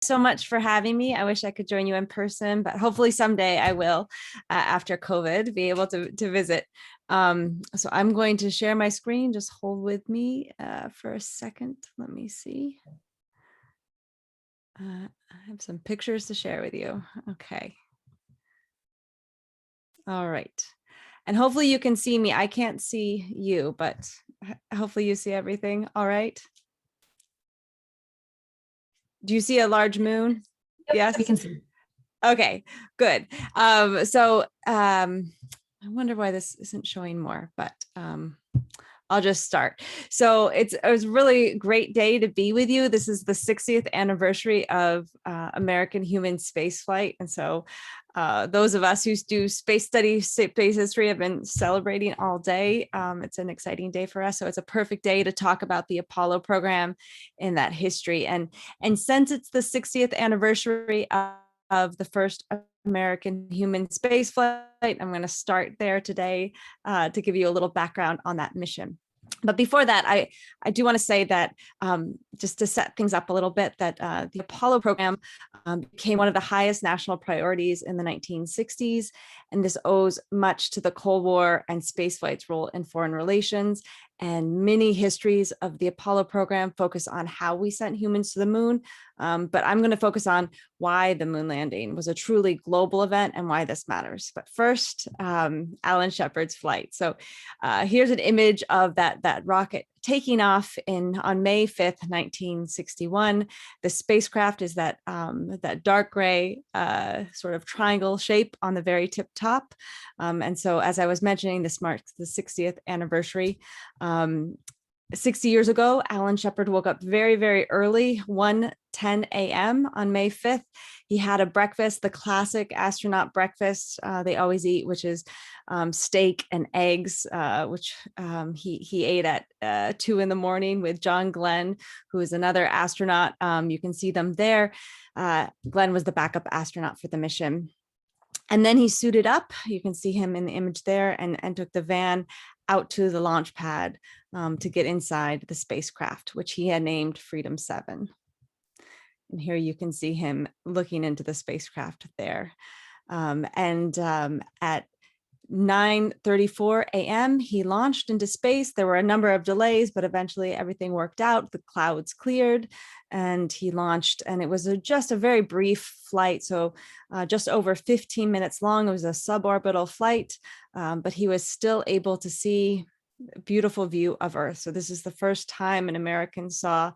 so much for having me. I wish I could join you in person, but hopefully someday I will, after COVID, be able to visit. So I'm going to share my screen. Just hold with me for a second. Let me see. I have some pictures to share with you. Okay. All right. And hopefully you can see me. I can't see you, but hopefully you see everything. All right. Do you see a large moon? Yep, Yes. we can see. Okay, good. I wonder why this isn't showing more, but I'll just start. So it was a really great day to be with you. This is the 60th anniversary of American human spaceflight. And so those of us who do space study, space history have been celebrating all day. It's an exciting day for us. So it's a perfect day to talk about the Apollo program and that history. And since it's the 60th anniversary of the first American human spaceflight, I'm going to start there today to give you a little background on that mission. But before that, I do want to say that just to set things up a little bit, that the Apollo program became one of the highest national priorities in the 1960s. And this owes much to the Cold War and spaceflight's role in foreign relations. And many histories of the Apollo program focus on how we sent humans to the moon. But I'm going to focus on why the moon landing was a truly global event and why this matters. But first, Alan Shepard's flight. So here's an image of that rocket taking off on May 5th, 1961. The spacecraft is that dark gray sort of triangle shape on the very tip top. And so, as I was mentioning, this marks the 60th anniversary. 60 years ago, Alan Shepard woke up very, very early, 1:10 a.m. on May 5th. He had a breakfast, the classic astronaut breakfast they always eat, which is steak and eggs, which he ate at 2 in the morning with John Glenn, who is another astronaut. You can see them there. Glenn was the backup astronaut for the mission. And then he suited up. You can see him in the image there, and took the van out to the launch pad to get inside the spacecraft, which he had named Freedom 7. And here you can see him looking into the spacecraft there. At 9:34 a.m., he launched into space. There were a number of delays, but eventually everything worked out. The clouds cleared and he launched, and it was just a very brief flight. So just over 15 minutes long. It was a suborbital flight, but he was still able to see a beautiful view of Earth. So this is the first time an American saw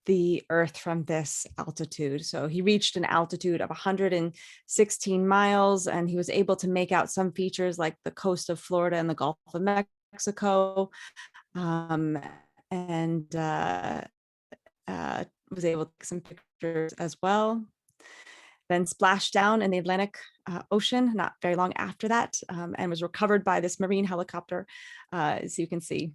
the Earth from this altitude. So he reached an altitude of 116 miles, and he was able to make out some features like the coast of Florida and the Gulf of Mexico, and was able to take some pictures as well. Then splashed down in the Atlantic Ocean not very long after that, and was recovered by this Marine helicopter, as you can see.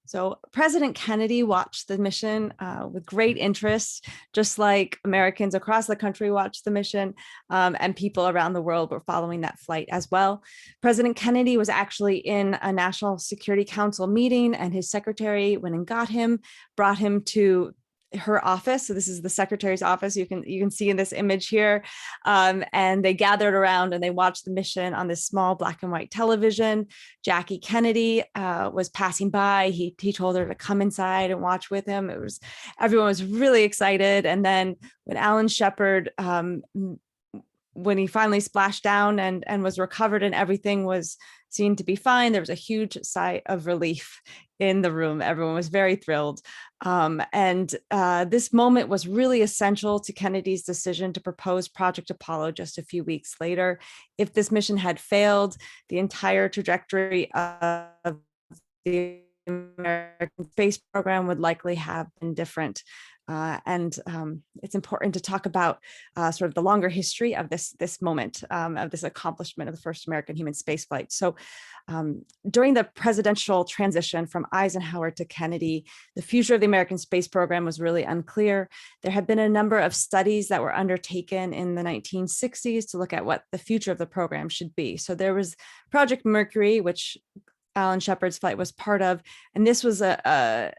So President Kennedy watched the mission with great interest, just like Americans across the country watched the mission, and people around the world were following that flight as well. President Kennedy was actually in a National Security Council meeting, and his secretary went and got him, brought him to her office. So this is the secretary's office. You can see in this image here, and they gathered around and they watched the mission on this small black and white television. Jackie Kennedy was passing by. He told her to come inside and watch with him. Everyone was really excited. And then when Alan Shepard, when he finally splashed down and was recovered and everything was seen to be fine, there was a huge sigh of relief in the room. Everyone was very thrilled. This moment was really essential to Kennedy's decision to propose Project Apollo just a few weeks later. If this mission had failed, the entire trajectory of the American space program would likely have been different. It's important to talk about sort of the longer history of this moment, of this accomplishment of the first American human spaceflight. So during the presidential transition from Eisenhower to Kennedy, the future of the American space program was really unclear. There had been a number of studies that were undertaken in the 1960s to look at what the future of the program should be. So there was Project Mercury, which Alan Shepard's flight was part of, and this was a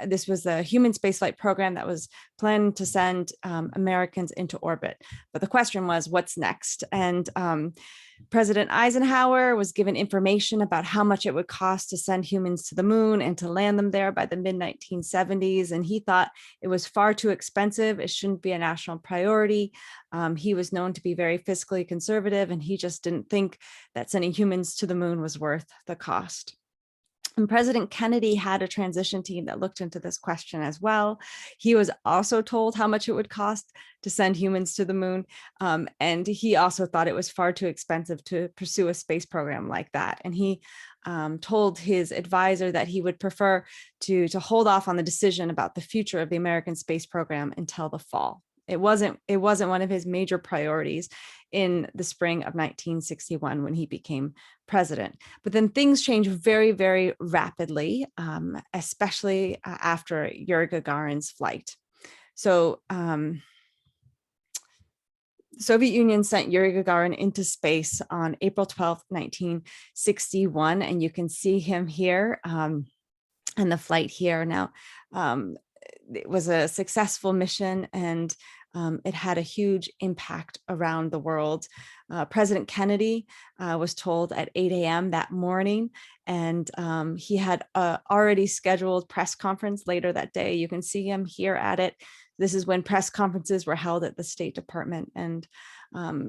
this was a human spaceflight program that was planned to send Americans into orbit. But the question was, what's next? And President Eisenhower was given information about how much it would cost to send humans to the moon and to land them there by the mid-1970s. And he thought it was far too expensive. It shouldn't be a national priority. He was known to be very fiscally conservative, and he just didn't think that sending humans to the moon was worth the cost. And President Kennedy had a transition team that looked into this question as well. He was also told how much it would cost to send humans to the moon. And he also thought it was far too expensive to pursue a space program like that. And he told his advisor that he would prefer to hold off on the decision about the future of the American space program until the fall. It wasn't one of his major priorities in the spring of 1961 when he became president. But then things changed very, very rapidly, especially after Yuri Gagarin's flight. So the Soviet Union sent Yuri Gagarin into space on April 12th, 1961, and you can see him here and the flight here. Now, it was a successful mission, and it had a huge impact around the world. President Kennedy was told at 8 a.m. that morning, and he had already scheduled press conference later that day. You can see him here at it. This is when press conferences were held at the State Department, and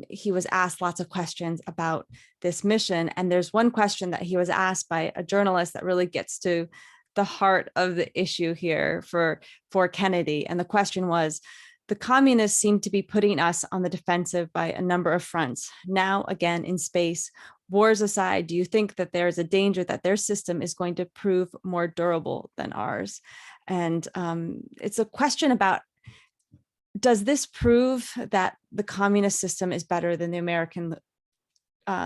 he was asked lots of questions about this mission. And there's one question that he was asked by a journalist that really gets to the heart of the issue here for Kennedy. And the question was, the communists seem to be putting us on the defensive by a number of fronts. Now, again, in space, wars aside, do you think that there is a danger that their system is going to prove more durable than ours? And it's a question about, does this prove that the communist system is better than the American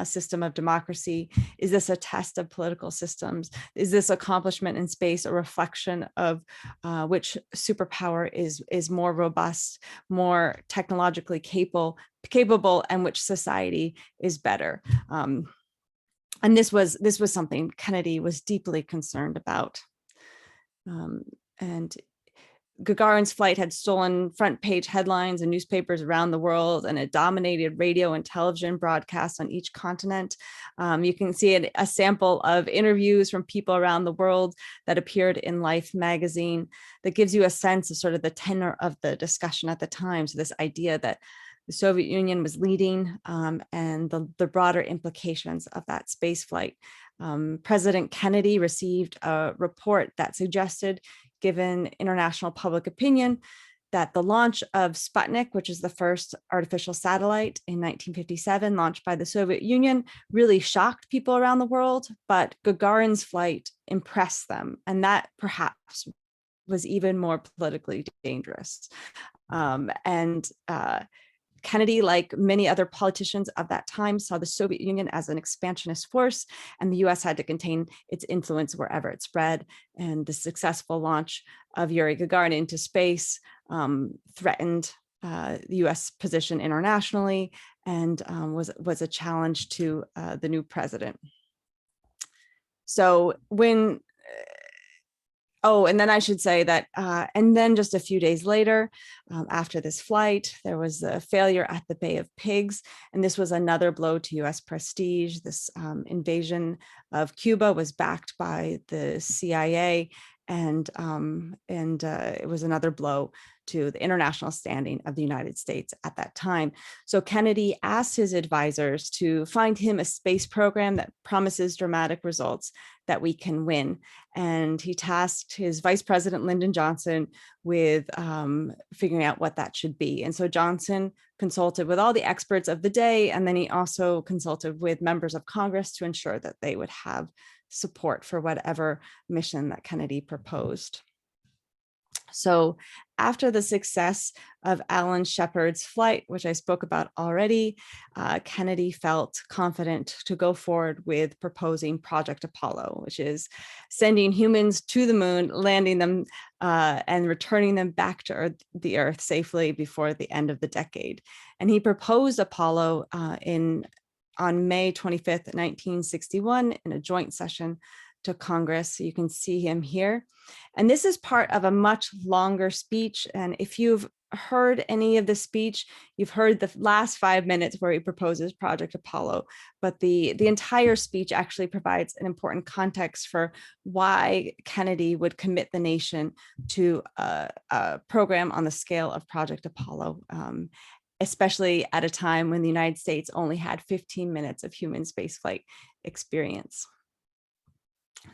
system of democracy? Is this a test of political systems? Is this accomplishment in space a reflection of which superpower is more robust, more technologically capable, and which society is better? And this was something Kennedy was deeply concerned about. And Gagarin's flight had stolen front page headlines in newspapers around the world, and it dominated radio and television broadcasts on each continent. You can see a sample of interviews from people around the world that appeared in Life magazine that gives you a sense of sort of the tenor of the discussion at the time. So this idea that the Soviet Union was leading and the broader implications of that space flight. President Kennedy received a report that suggested, given international public opinion, that the launch of Sputnik, which is the first artificial satellite in 1957, launched by the Soviet Union, really shocked people around the world, but Gagarin's flight impressed them. And that perhaps was even more politically dangerous. Kennedy, like many other politicians of that time, saw the Soviet Union as an expansionist force, and the US had to contain its influence wherever it spread. And the successful launch of Yuri Gagarin into space threatened the US position internationally, and was a challenge to the new president. So when and then I should say that, and then just a few days later, after this flight, there was a failure at the Bay of Pigs, and this was another blow to US prestige. This invasion of Cuba was backed by the CIA, and it was another blow to the international standing of the United States at that time. So Kennedy asked his advisors to find him a space program that promises dramatic results that we can win. And he tasked his Vice President, Lyndon Johnson, with figuring out what that should be. And so Johnson consulted with all the experts of the day, and then he also consulted with members of Congress to ensure that they would have support for whatever mission that Kennedy proposed. So after the success of Alan Shepard's flight, which I spoke about already, Kennedy felt confident to go forward with proposing Project Apollo, which is sending humans to the moon, landing them and returning them back to the Earth safely before the end of the decade. And he proposed Apollo on May 25th, 1961, in a joint session to Congress. So you can see him here. And this is part of a much longer speech. And if you've heard any of the speech, you've heard the last 5 minutes where he proposes Project Apollo, but the entire speech actually provides an important context for why Kennedy would commit the nation to a program on the scale of Project Apollo, especially at a time when the United States only had 15 minutes of human spaceflight experience.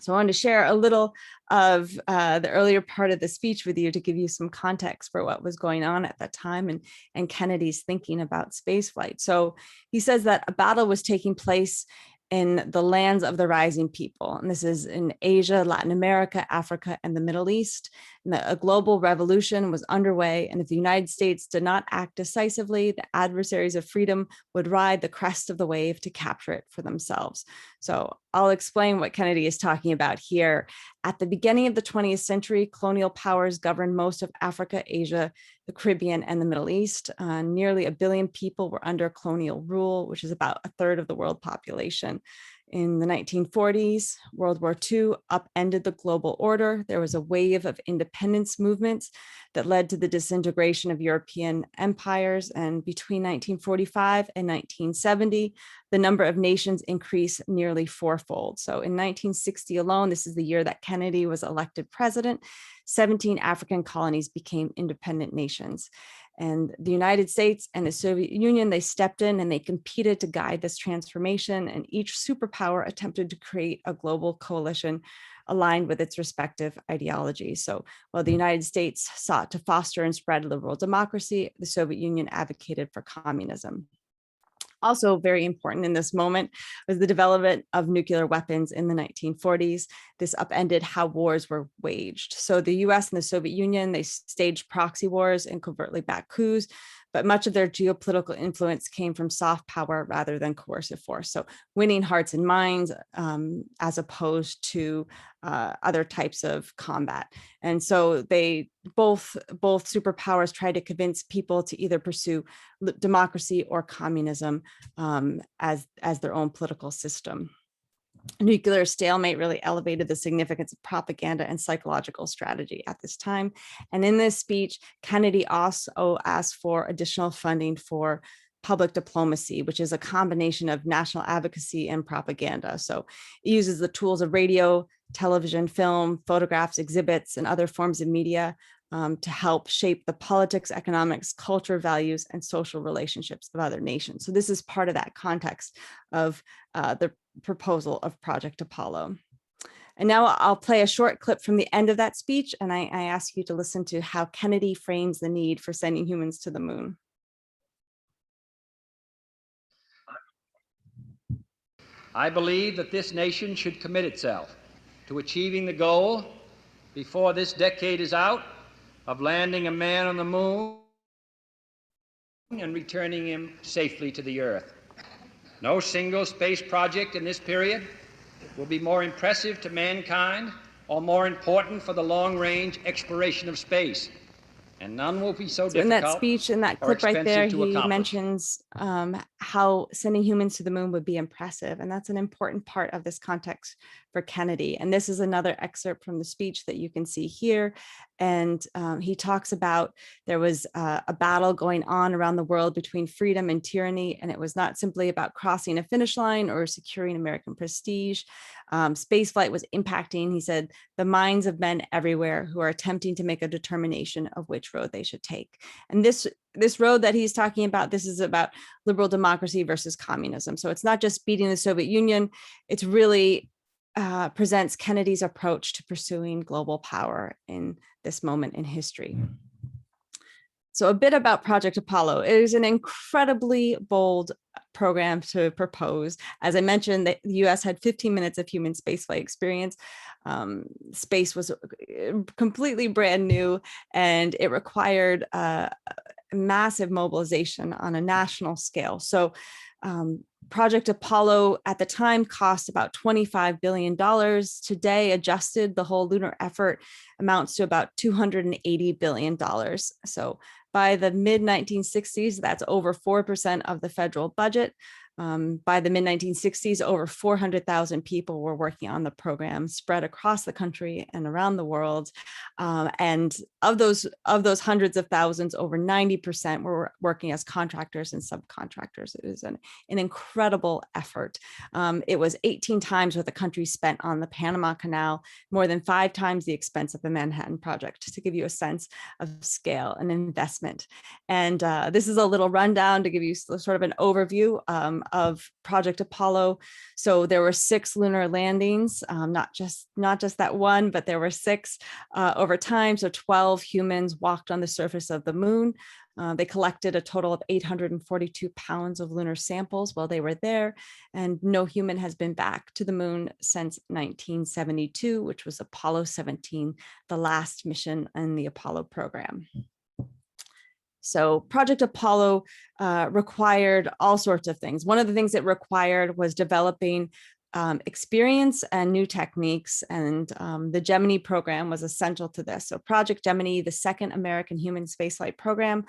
So I wanted to share a little of the earlier part of the speech with you to give you some context for what was going on at that time and Kennedy's thinking about spaceflight. So he says that a battle was taking place in the lands of the rising people. And this is in Asia, Latin America, Africa, and the Middle East. And a global revolution was underway. And if the United States did not act decisively, the adversaries of freedom would ride the crest of the wave to capture it for themselves. So I'll explain what Kennedy is talking about here. At the beginning of the 20th century, colonial powers governed most of Africa, Asia, the Caribbean, and the Middle East. Nearly 1 billion people were under colonial rule, which is about 1/3 of the world population. In the 1940s, World War II upended the global order. There was a wave of independence movements that led to the disintegration of European empires. And between 1945 and 1970, the number of nations increased nearly fourfold. So in 1960 alone, this is the year that Kennedy was elected president, 17 African colonies became independent nations. And the United States and the Soviet Union, they stepped in and they competed to guide this transformation. And each superpower attempted to create a global coalition aligned with its respective ideologies. So while the United States sought to foster and spread liberal democracy, the Soviet Union advocated for communism. Also very important in this moment was the development of nuclear weapons in the 1940s. This upended how wars were waged. So the US and the Soviet Union, they staged proxy wars and covertly backed coups, but much of their geopolitical influence came from soft power rather than coercive force. So winning hearts and minds as opposed to other types of combat. And so they both superpowers tried to convince people to either pursue democracy or communism as their own political system. Nuclear stalemate really elevated the significance of propaganda and psychological strategy at this time. And in this speech, Kennedy also asked for additional funding for public diplomacy, which is a combination of national advocacy and propaganda. So it uses the tools of radio, television, film, photographs, exhibits, and other forms of media to help shape the politics, economics, culture, values, and social relationships of other nations. So this is part of that context of the proposal of Project Apollo. And now I'll play a short clip from the end of that speech, and I ask you to listen to how Kennedy frames the need for sending humans to the moon. I believe that this nation should commit itself to achieving the goal before this decade is out of landing a man on the moon and returning him safely to the Earth. No single space project in this period will be more impressive to mankind or more important for the long-range exploration of space. And none will be so difficult. In that speech, in that clip right there, he mentions how sending humans to the moon would be impressive. And that's an important part of this context for Kennedy. And this is another excerpt from the speech that you can see here. And he talks about there was a battle going on around the world between freedom and tyranny. And it was not simply about crossing a finish line or securing American prestige. Spaceflight was impacting, he said, the minds of men everywhere who are attempting to make a determination of which road they should take. And this road that he's talking about, this is about liberal democracy versus communism. So it's not just beating the Soviet Union, it's really presents Kennedy's approach to pursuing global power in this moment in history. So a bit about Project Apollo. It is an incredibly bold program to propose. As I mentioned, the US had 15 minutes of human spaceflight experience. Space was completely brand new, and it required massive mobilization on a national scale. So Project Apollo at the time cost about $25 billion. Today, adjusted, the whole lunar effort amounts to about $280 billion. So By the mid-1960s, that's over 4% of the federal budget. By the mid-1960s, over 400,000 people were working on the program, spread across the country and around the world. And of those hundreds of thousands, over 90% were working as contractors and subcontractors. It was an incredible effort. It was 18 times what the country spent on the Panama Canal, more than 5 times the expense of the Manhattan Project, to give you a sense of scale and investment. And this is a little rundown to give you sort of an overview of Project Apollo. So there were 6 lunar landings, not just that one, but there were 6 over time. So 12 humans walked on the surface of the moon. They collected a total of 842 pounds of lunar samples while they were there, and no human has been back to the moon since 1972, which was Apollo 17, the last mission in the Apollo program. So Project Apollo required all sorts of things. One of the things it required was developing experience and new techniques, and the Gemini program was essential to this. So Project Gemini, the second American human spaceflight program,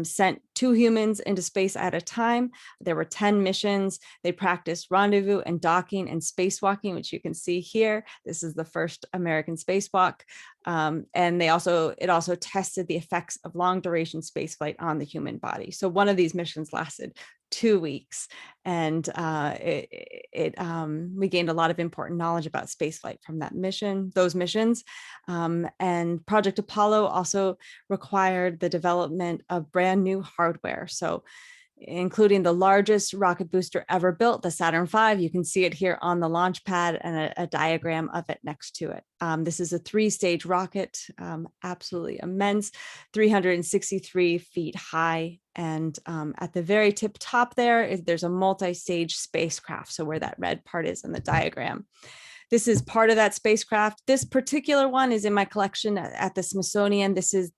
sent 2 humans into space at a time. There were 10 missions. They practiced rendezvous and docking and spacewalking, which you can see here. This is the first American spacewalk. And it also tested the effects of long duration spaceflight on the human body. So one of these missions lasted 2 weeks, and we gained a lot of important knowledge about spaceflight from those missions. And Project Apollo also required the development of brand new hardware. So including the largest rocket booster ever built, the Saturn V. You can see it here on the launch pad, and a diagram of it next to it. This is a 3-stage rocket, absolutely immense, 363 feet high. And at the very tip top there's a multi-stage spacecraft. So where that red part is in the diagram. This is part of that spacecraft. This particular one is in my collection at the Smithsonian. This is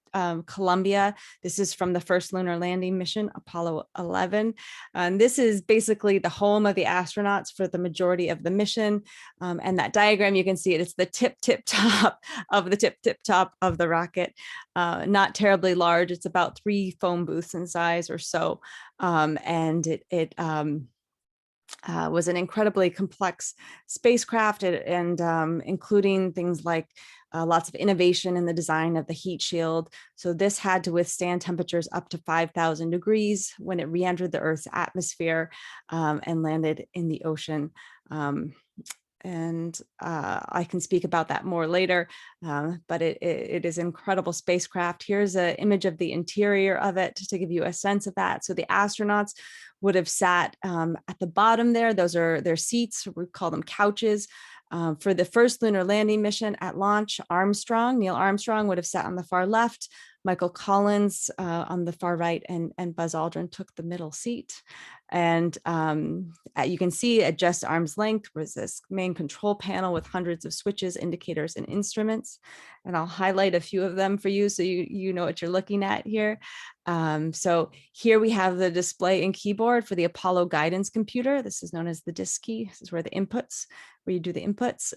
Columbia. This is from the first lunar landing mission, Apollo 11. And this is basically the home of the astronauts for the majority of the mission. And that diagram, you can see it. It's the tip top of the tip top of the rocket. Not terribly large. It's about 3 phone booths in size or so. And it was an incredibly complex spacecraft, and including things like lots of innovation in the design of the heat shield. So this had to withstand temperatures up to 5,000 degrees when it re-entered the Earth's atmosphere and landed in the ocean. And I can speak about that more later, but it is an incredible spacecraft. Here's an image of the interior of it to give you a sense of that. So the astronauts would have sat at the bottom there. Those are their seats. We call them couches. For the first lunar landing mission at launch, Neil Armstrong would have sat on the far left, Michael Collins on the far right, and Buzz Aldrin took the middle seat. And you can see at just arm's length was this main control panel with hundreds of switches, indicators, and instruments. And I'll highlight a few of them for you so you know what you're looking at here. So here we have the display and keyboard for the Apollo guidance computer. This is known as the disk key. This is where you do the inputs.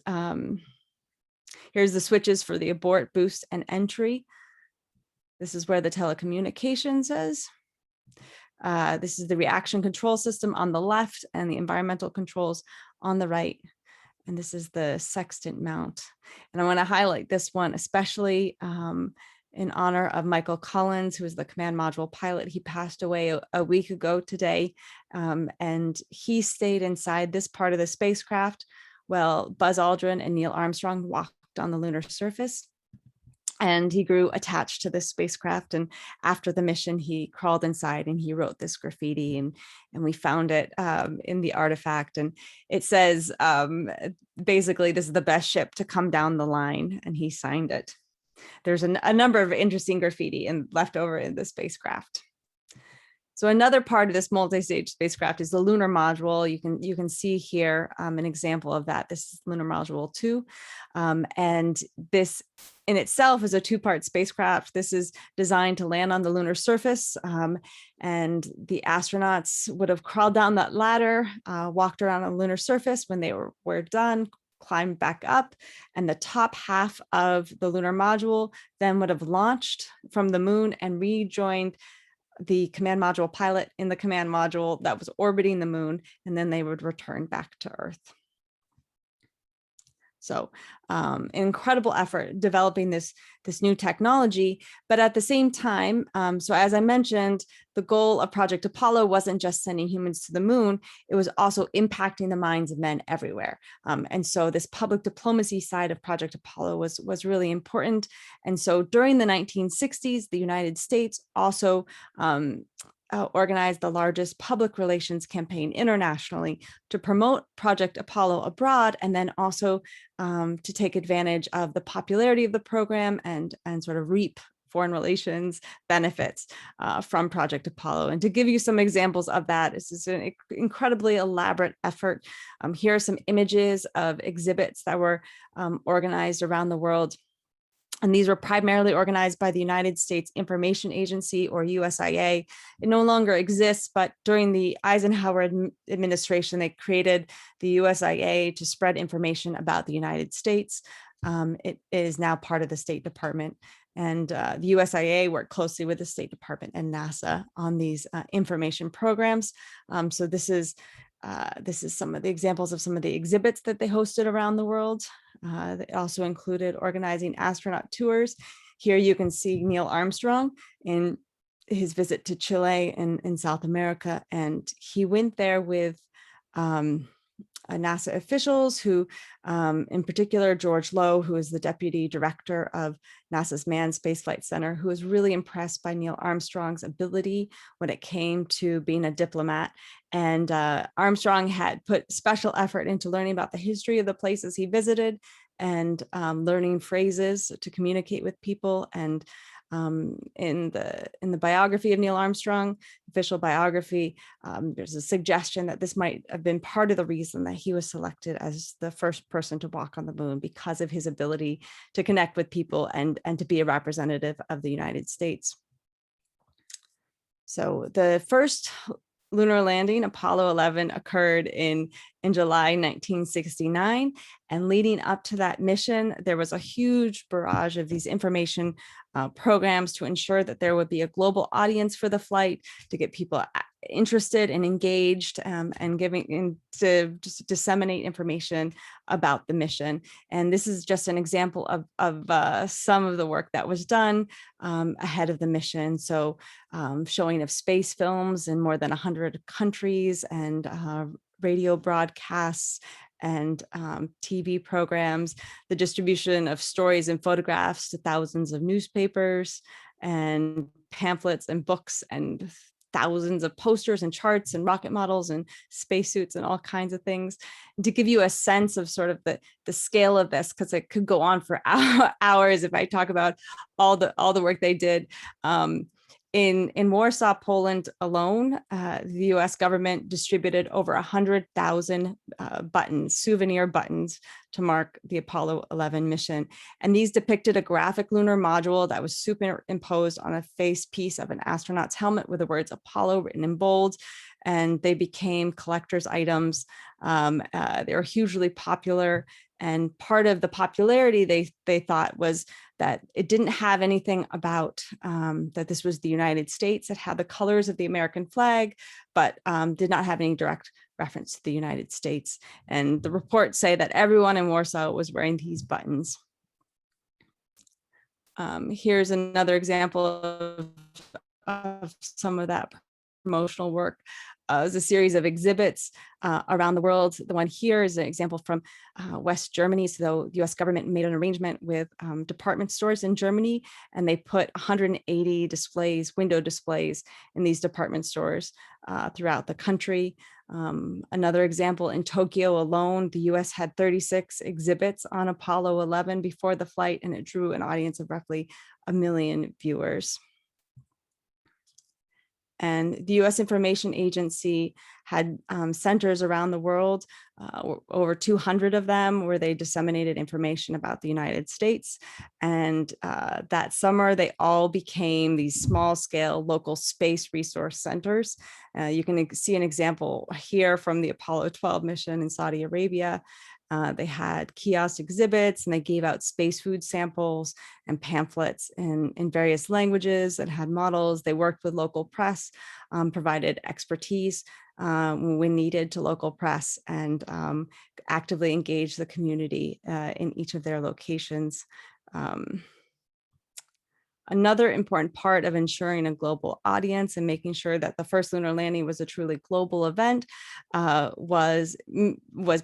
Here's the switches for the abort, boost, and entry. This is where the telecommunications is. This is the reaction control system on the left and the environmental controls on the right. And this is the sextant mount. And I want to highlight this one, especially in honor of Michael Collins, who was the command module pilot. He passed away a week ago today. And he stayed inside this part of the spacecraft while Buzz Aldrin and Neil Armstrong walked on the lunar surface. And he grew attached to this spacecraft. And after the mission, he crawled inside and he wrote this graffiti, and we found it in the artifact. And it says, basically, this is the best ship to come down the line. And he signed it. There's a number of interesting graffiti left over in the spacecraft. So another part of this multi-stage spacecraft is the lunar module. You can see here an example of that. This is lunar module 2. And this in itself is a 2-part spacecraft. This is designed to land on the lunar surface. And the astronauts would have crawled down that ladder, walked around on the lunar surface. When they were done, climbed back up, and the top half of the lunar module then would have launched from the moon and rejoined the command module pilot in the command module that was orbiting the moon, and then they would return back to Earth. So incredible effort developing this new technology. But at the same time, so as I mentioned, the goal of Project Apollo wasn't just sending humans to the moon, it was also impacting the minds of men everywhere. And so this public diplomacy side of Project Apollo was really important. And so during the 1960s, the United States also organized the largest public relations campaign internationally to promote Project Apollo abroad, and then also to take advantage of the popularity of the program and sort of reap foreign relations benefits from Project Apollo. And to give you some examples of that, this is an incredibly elaborate effort. Here are some images of exhibits that were organized around the world. And these were primarily organized by the United States Information Agency, or USIA. It no longer exists, but during the Eisenhower administration, they created the USIA to spread information about the United States. It is now part of the State Department. And the USIA worked closely with the State Department and NASA on these information programs. So this is some of the examples of some of the exhibits that they hosted around the world. They also included organizing astronaut tours. Here you can see Neil Armstrong in his visit to Chile in South America. And he went there with NASA officials who, in particular, George Low, who is the deputy director of NASA's Manned Spaceflight Center, who was really impressed by Neil Armstrong's ability when it came to being a diplomat. And Armstrong had put special effort into learning about the history of the places he visited and learning phrases to communicate with people. And in the biography of Neil Armstrong, official biography, there's a suggestion that this might have been part of the reason that he was selected as the first person to walk on the moon, because of his ability to connect with people and to be a representative of the United States. So the first lunar landing, Apollo 11, occurred in July 1969. And leading up to that mission, there was a huge barrage of these information programs to ensure that there would be a global audience for the flight, to get people interested and engaged, and to just disseminate information about the mission. And this is just an example of some of the work that was done ahead of the mission. So showing of space films in more than 100 countries, and radio broadcasts and TV programs, the distribution of stories and photographs to thousands of newspapers and pamphlets and books, and thousands of posters and charts and rocket models and spacesuits and all kinds of things. And to give you a sense of sort of the scale of this, because it could go on for hours if I talk about all the work they did. In Warsaw, Poland alone, the US government distributed over 100,000 buttons, souvenir buttons, to mark the Apollo 11 mission. And these depicted a graphic lunar module that was superimposed on a face piece of an astronaut's helmet with the words Apollo written in bold. And they became collector's items. They were hugely popular. And part of the popularity they thought was that it didn't have anything about that this was the United States. It had the colors of the American flag, but did not have any direct reference to the United States. And the reports say that everyone in Warsaw was wearing these buttons. Here's another example of some of that promotional work. It was a series of exhibits around the world. The one here is an example from West Germany. So the US government made an arrangement with department stores in Germany, and they put 180 displays, window displays, in these department stores throughout the country. Another example, in Tokyo alone, the US had 36 exhibits on Apollo 11 before the flight, and it drew an audience of roughly 1 million viewers. And the US Information Agency had centers around the world, over 200 of them, where they disseminated information about the United States. And that summer, they all became these small-scale local space resource centers. You can see an example here from the Apollo 12 mission in Saudi Arabia. They had kiosk exhibits, and they gave out space food samples and pamphlets in various languages that had models. They worked with local press, provided expertise when needed to local press, and actively engaged the community in each of their locations. Another important part of ensuring a global audience and making sure that the first lunar landing was a truly global event was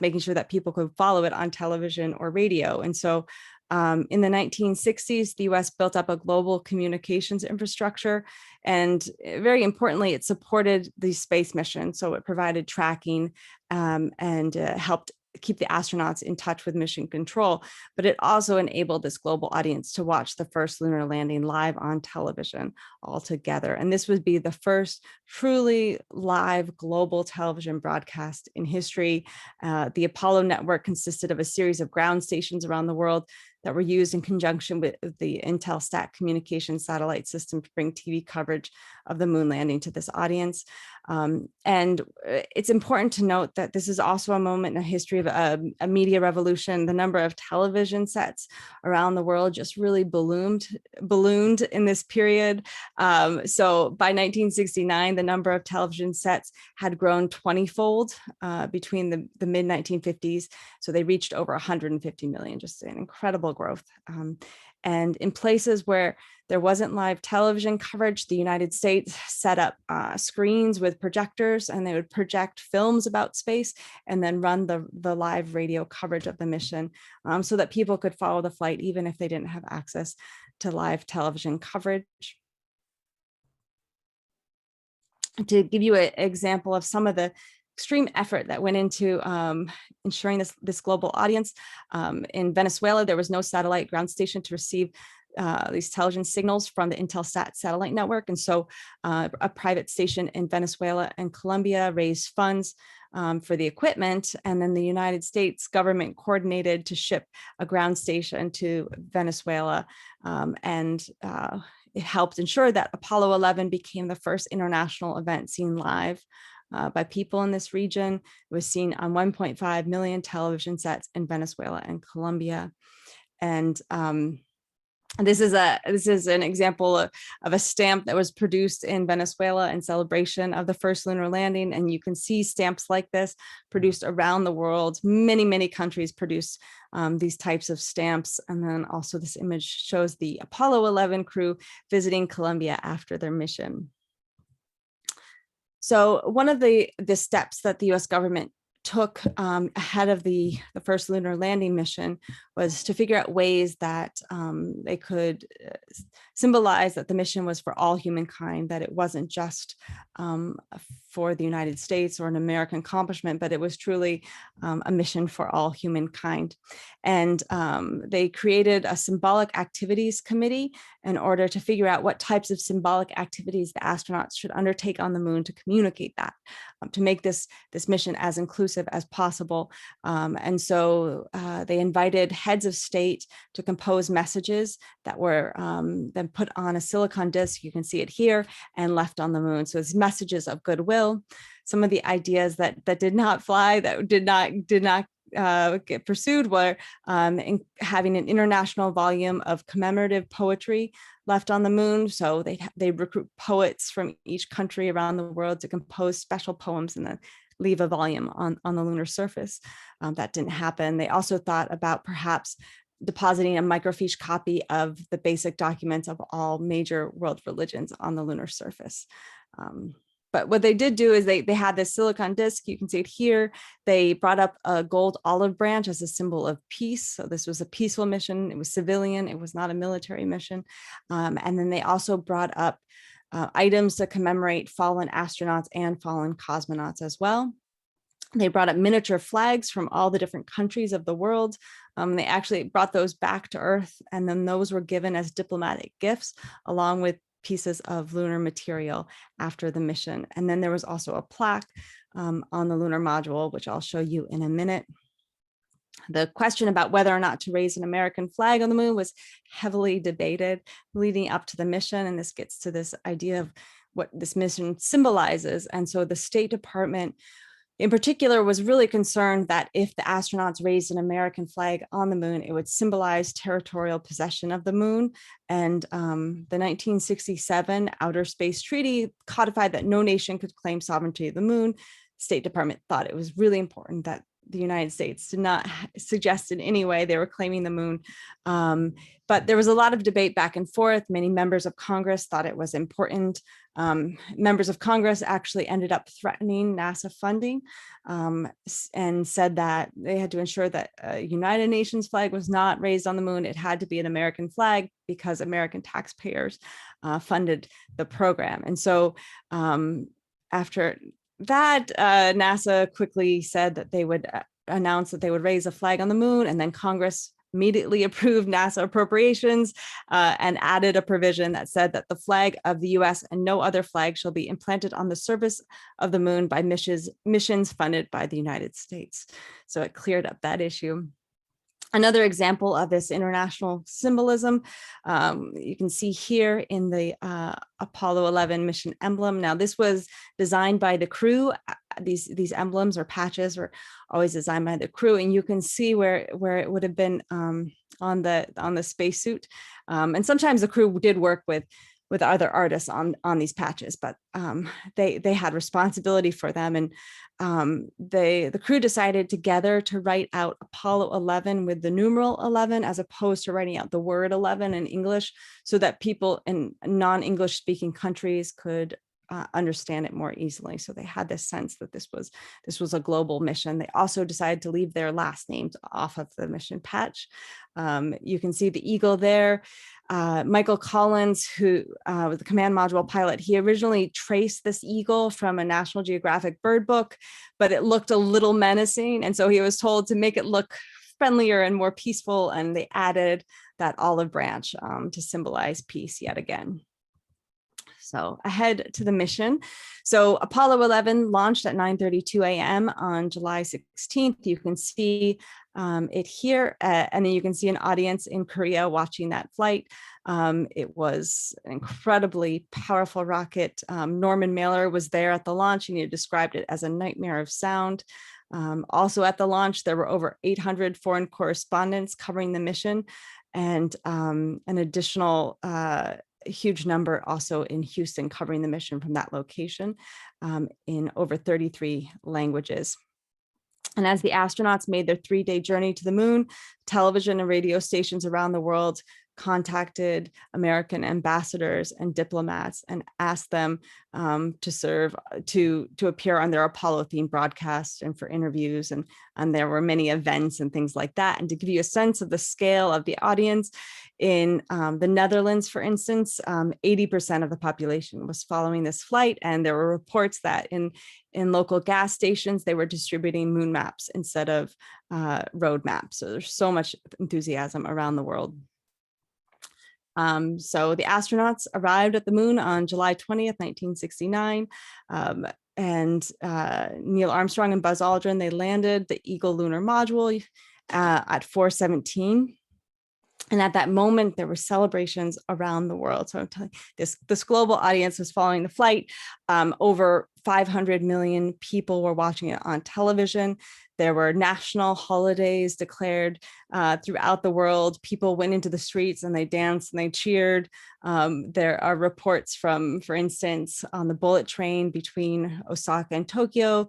making sure that people could follow it on television or radio. And so in the 1960s, the US built up a global communications infrastructure, and very importantly, it supported the space mission. So it provided tracking and helped keep the astronauts in touch with mission control, but it also enabled this global audience to watch the first lunar landing live on television all together. And this would be the first truly live global television broadcast in history. The Apollo network consisted of a series of ground stations around the world that were used in conjunction with the Intelsat communication satellite system to bring TV coverage of the moon landing to this audience. And it's important to note that this is also a moment in the history of a media revolution. The number of television sets around the world just really ballooned in this period. So by 1969, the number of television sets had grown 20-fold between the mid 1950s. So they reached over 150 million, just an incredible growth. And in places where there wasn't live television coverage, the United States set up screens with projectors, and they would project films about space and then run the live radio coverage of the mission so that people could follow the flight even if they didn't have access to live television coverage. To give you an example of some of the extreme effort that went into ensuring this global audience. In Venezuela, there was no satellite ground station to receive these television signals from the Intelsat satellite network. And so a private station in Venezuela and Colombia raised funds for the equipment. And then the United States government coordinated to ship a ground station to Venezuela. It helped ensure that Apollo 11 became the first international event seen live by people in this region. It was seen on 1.5 million television sets in Venezuela and Colombia. And this is an example of a stamp that was produced in Venezuela in celebration of the first lunar landing. And you can see stamps like this produced around the world. Many countries produce these types of stamps. And then also this image shows the Apollo 11 crew visiting Colombia after their mission. So one of the steps that the US government took ahead of the first lunar landing mission was to figure out ways that they could symbolize that the mission was for all humankind, that it wasn't just for the United States or an American accomplishment, but it was truly a mission for all humankind. And they created a symbolic activities committee in order to figure out what types of symbolic activities the astronauts should undertake on the moon to communicate that, to make this mission as inclusive as possible. And so they invited heads of state to compose messages that were then put on a silicon disc, you can see it here, and left on the moon. So it's messages of goodwill. Some of the ideas that did not fly, that did not get pursued, were having an international volume of commemorative poetry left on the moon. So they recruit poets from each country around the world to compose special poems and then leave a volume on the lunar surface. That didn't happen. They also thought about perhaps depositing a microfiche copy of the basic documents of all major world religions on the lunar surface. But what they did do is they had this silicon disc, you can see it here. They brought up a gold olive branch as a symbol of peace. So this was a peaceful mission. It was civilian. It was not a military mission. And then they also brought up items to commemorate fallen astronauts and fallen cosmonauts as well. They brought up miniature flags from all the different countries of the world. They actually brought those back to Earth, and then those were given as diplomatic gifts along with pieces of lunar material after the mission. And then there was also a plaque on the lunar module, which I'll show you in a minute. The question about whether or not to raise an American flag on the moon was heavily debated leading up to the mission. And this gets to this idea of what this mission symbolizes. And so the State Department in particular was really concerned that if the astronauts raised an American flag on the moon, it would symbolize territorial possession of the moon. And the 1967 Outer Space Treaty codified that no nation could claim sovereignty of the moon. State Department thought it was really important that the United States did not suggest in any way they were claiming the moon. But there was a lot of debate back and forth. Many members of Congress thought it was important. Members of Congress actually ended up threatening NASA funding and said that they had to ensure that a United Nations flag was not raised on the moon. It had to be an American flag because American taxpayers funded the program. And so after that, NASA quickly said that they would announce that they would raise a flag on the moon, and then Congress immediately approved NASA appropriations and added a provision that said that the flag of the US and no other flag shall be implanted on the surface of the moon by missions funded by the United States. So it cleared up that issue. Another example of this international symbolism, you can see here in the Apollo 11 mission emblem. Now, this was designed by the crew. These emblems or patches were always designed by the crew, and you can see where it would have been on the spacesuit. And sometimes the crew did work with other artists on these patches, but they had responsibility for them. And the crew decided together to write out Apollo 11 with the numeral 11, as opposed to writing out the word 11 in English, so that people in non-English speaking countries could understand it more easily. So they had this sense that this was a global mission. They also decided to leave their last names off of the mission patch. You can see the eagle there. Michael Collins, who was the command module pilot, he originally traced this eagle from a National Geographic bird book, but it looked a little menacing. And so he was told to make it look friendlier and more peaceful. And they added that olive branch to symbolize peace yet again. So ahead to the mission. So Apollo 11 launched at 9:32 a.m. on July 16th. You can see it here, and then you can see an audience in Korea watching that flight. It was an incredibly powerful rocket. Norman Mailer was there at the launch, and he described it as a nightmare of sound. Also at the launch, there were over 800 foreign correspondents covering the mission, and an additional huge number also in Houston covering the mission from that location in over 33 languages. And as the astronauts made their 3-day journey to the moon, television and radio stations around the world contacted American ambassadors and diplomats and asked them to appear on their Apollo themed broadcast and for interviews, and there were many events and things like that. And to give you a sense of the scale of the audience, in the Netherlands, for instance, 80% of the population was following this flight, and there were reports that in local gas stations they were distributing moon maps instead of road maps. So there's so much enthusiasm around the world. So the astronauts arrived at the moon on July 20th, 1969. And Neil Armstrong and Buzz Aldrin, they landed the Eagle lunar module at 4:17. And at that moment, there were celebrations around the world. So I'm telling you, this global audience was following the flight. Over 500 million people were watching it on television. There were national holidays declared throughout the world. People went into the streets and they danced and they cheered. There are reports from, for instance, on the bullet train between Osaka and Tokyo,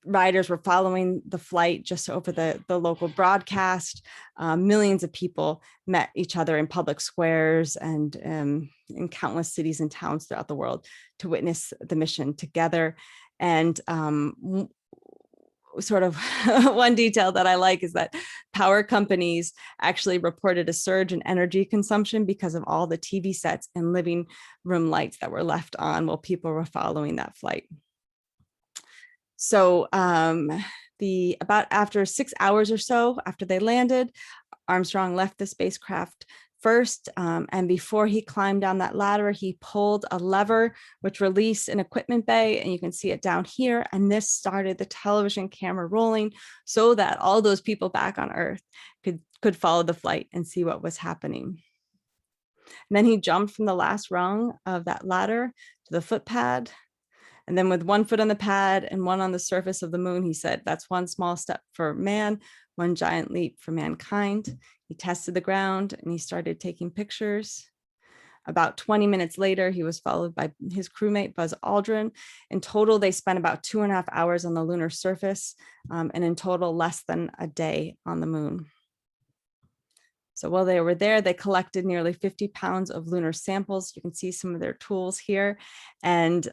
riders were following the flight just over the local broadcast. Millions of people met each other in public squares and in countless cities and towns throughout the world to witness the mission together. And sort of one detail that I like is that power companies actually reported a surge in energy consumption because of all the TV sets and living room lights that were left on while people were following that flight. So about after 6 hours or so after they landed, Armstrong left the spacecraft first, and before he climbed down that ladder, he pulled a lever which released an equipment bay, and you can see it down here. And this started the television camera rolling so that all those people back on Earth could follow the flight and see what was happening. And then he jumped from the last rung of that ladder to the footpad. And then with 1 foot on the pad and 1 on the surface of the moon, he said, that's 1 small step for man, 1 giant leap for mankind. He tested the ground and he started taking pictures. About 20 minutes later, he was followed by his crewmate, Buzz Aldrin. In total, they spent about 2.5 hours on the lunar surface, and in total, less than a day on the moon. So while they were there, they collected nearly 50 pounds of lunar samples. You can see some of their tools here. And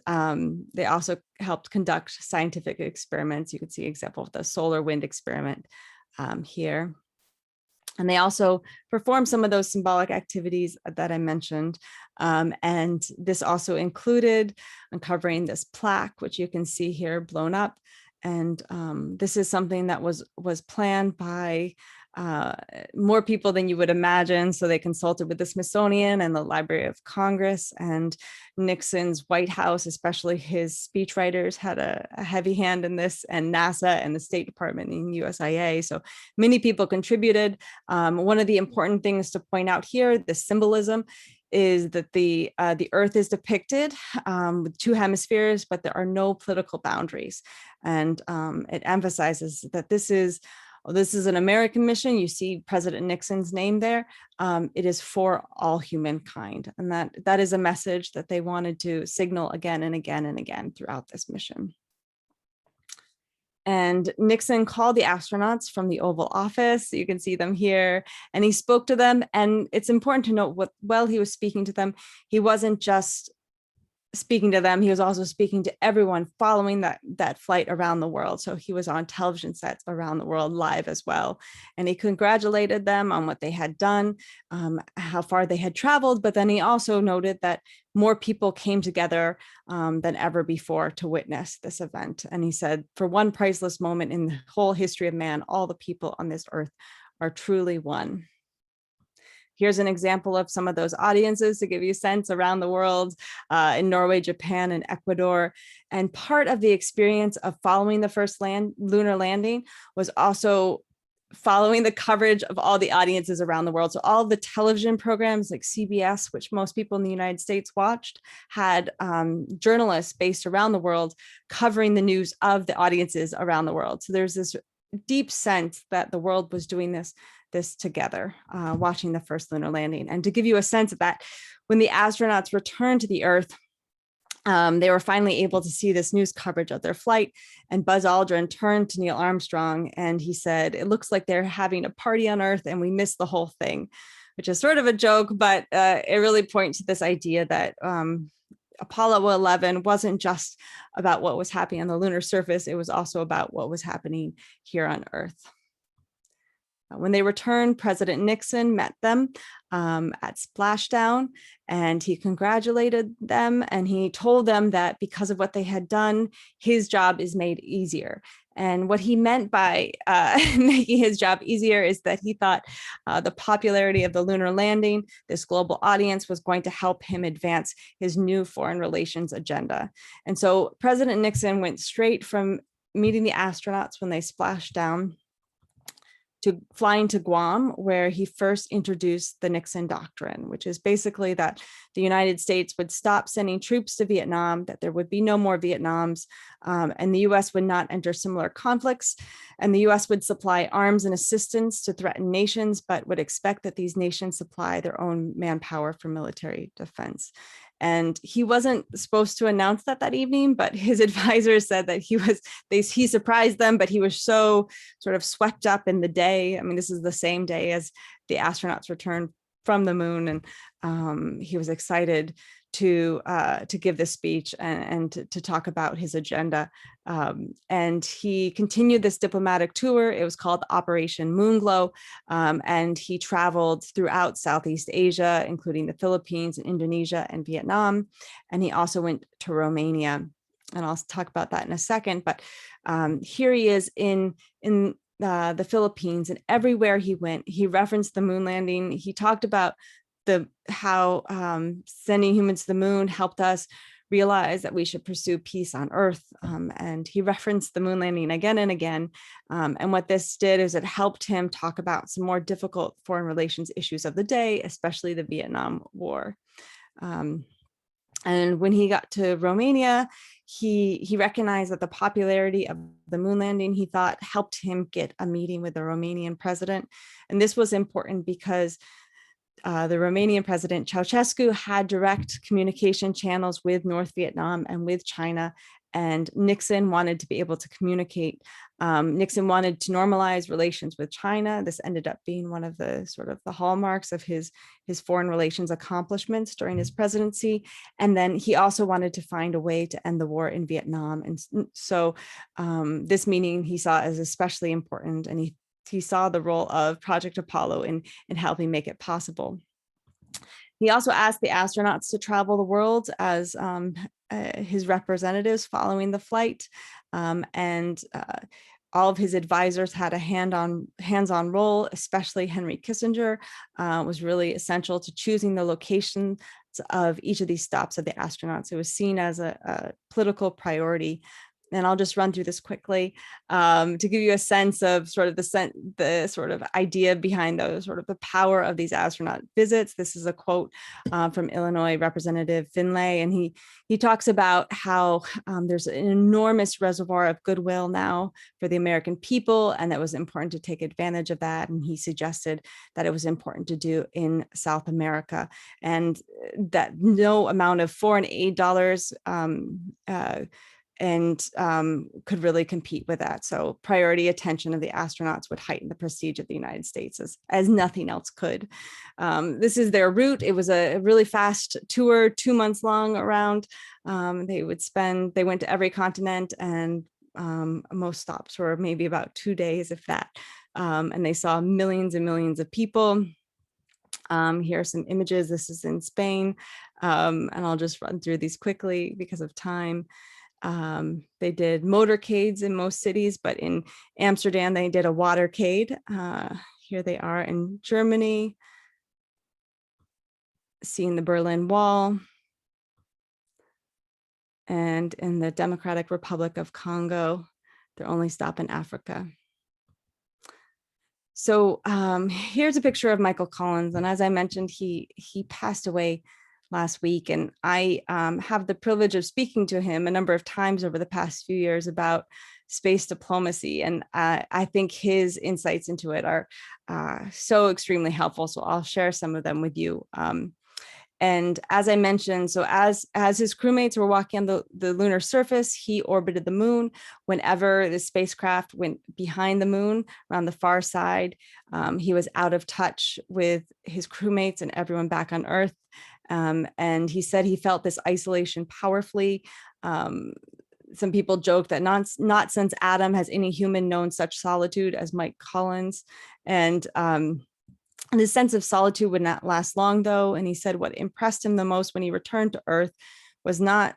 they also helped conduct scientific experiments. You can see an example of the solar wind experiment here. And they also performed some of those symbolic activities that I mentioned. And this also included uncovering this plaque, which you can see here blown up. And this is something that was planned by more people than you would imagine. So they consulted with the Smithsonian and the Library of Congress, and Nixon's White House, especially his speechwriters, had a heavy hand in this, and NASA and the State Department and USIA. So many people contributed. One of the important things to point out here, the symbolism, is that the Earth is depicted with 2 hemispheres, but there are no political boundaries. And it emphasizes that this is an American mission. You see President Nixon's name there. It is for all humankind. And that is a message that they wanted to signal again and again and again throughout this mission. And Nixon called the astronauts from the Oval Office. You can see them here. And he spoke to them. And it's important to note, while he was speaking to them, he wasn't just speaking to them, he was also speaking to everyone following that flight around the world. So he was on television sets around the world live as well. And he congratulated them on what they had done, how far they had traveled. But then he also noted that more people came together than ever before to witness this event. And he said, for one priceless moment in the whole history of man, all the people on this earth are truly one. Here's an example of some of those audiences to give you a sense around the world, in Norway, Japan, and Ecuador. And part of the experience of following the first lunar landing was also following the coverage of all the audiences around the world. So all the television programs like CBS, which most people in the United States watched, had journalists based around the world covering the news of the audiences around the world. So there's this deep sense that the world was doing this together, watching the first lunar landing. And to give you a sense of that, when the astronauts returned to the Earth, they were finally able to see this news coverage of their flight. And Buzz Aldrin turned to Neil Armstrong and he said, "It looks like they're having a party on Earth and we missed the whole thing," which is sort of a joke, but it really points to this idea that Apollo 11 wasn't just about what was happening on the lunar surface, it was also about what was happening here on Earth. When they returned, President Nixon met them at Splashdown, and he congratulated them, and he told them that because of what they had done, his job is made easier. And what he meant by making his job easier is that he thought the popularity of the lunar landing, this global audience, was going to help him advance his new foreign relations agenda. And so President Nixon went straight from meeting the astronauts when they splashed down to flying to Guam, where he first introduced the Nixon Doctrine, which is basically that the United States would stop sending troops to Vietnam, that there would be no more Vietnams, and the US would not enter similar conflicts. And the US would supply arms and assistance to threatened nations, but would expect that these nations supply their own manpower for military defense. And he wasn't supposed to announce that evening, but his advisors said that he surprised them, but he was so sort of swept up in the day. I mean, this is the same day as the astronauts returned from the moon, and he was excited to give this speech and to talk about his agenda. And he continued this diplomatic tour. It was called Operation Moonglow, and he traveled throughout Southeast Asia, including the Philippines, and Indonesia, and Vietnam. And he also went to Romania, and I'll talk about that in a second. But here he is in the Philippines, and everywhere he went, he referenced the moon landing. He talked about how sending humans to the moon helped us realize that we should pursue peace on Earth. And he referenced the moon landing again and again. And what this did is it helped him talk about some more difficult foreign relations issues of the day, especially the Vietnam War. And when he got to Romania, he recognized that the popularity of the moon landing, he thought, helped him get a meeting with the Romanian president. And this was important because the Romanian president Ceausescu had direct communication channels with North Vietnam and with China, and Nixon wanted to be able to communicate. Nixon wanted to normalize relations with China. This ended up being one of the sort of the hallmarks of his foreign relations accomplishments during his presidency. And then he also wanted to find a way to end the war in Vietnam. And so this meeting he saw as especially important, and he saw the role of Project Apollo in helping make it possible. He also asked the astronauts to travel the world as his representatives following the flight. All of his advisors had a hands-on role, especially Henry Kissinger was really essential to choosing the locations of each of these stops of the astronauts. It was seen as a political priority. And I'll just run through this quickly to give you a sense of sort of the sort of idea behind those, sort of the power of these astronaut visits. This is a quote from Illinois Representative Finlay, and he talks about how there's an enormous reservoir of goodwill now for the American people, and that was important to take advantage of that. And he suggested that it was important to do in South America, and that no amount of foreign aid dollars could really compete with that. So priority attention of the astronauts would heighten the prestige of the United States as nothing else could. This is their route. It was a really fast tour, 2 months long around. They went to every continent, and most stops were maybe about 2 days, if that. And they saw millions and millions of people. Here are some images. This is in Spain. And I'll just run through these quickly because of time. They did motorcades in most cities, but in Amsterdam, they did a watercade. Here they are in Germany, seeing the Berlin Wall, and in the Democratic Republic of Congo, their only stop in Africa. So here's a picture of Michael Collins. And as I mentioned, he passed away last week. And I have the privilege of speaking to him a number of times over the past few years about space diplomacy. And I think his insights into it are so extremely helpful. So I'll share some of them with you. And as I mentioned, so as his crewmates were walking on the lunar surface, he orbited the moon. Whenever the spacecraft went behind the moon around the far side, he was out of touch with his crewmates and everyone back on Earth. And he said he felt this isolation powerfully. Some people joke that not since Adam has any human known such solitude as Mike Collins. And the sense of solitude would not last long, though. And he said what impressed him the most when he returned to Earth was not,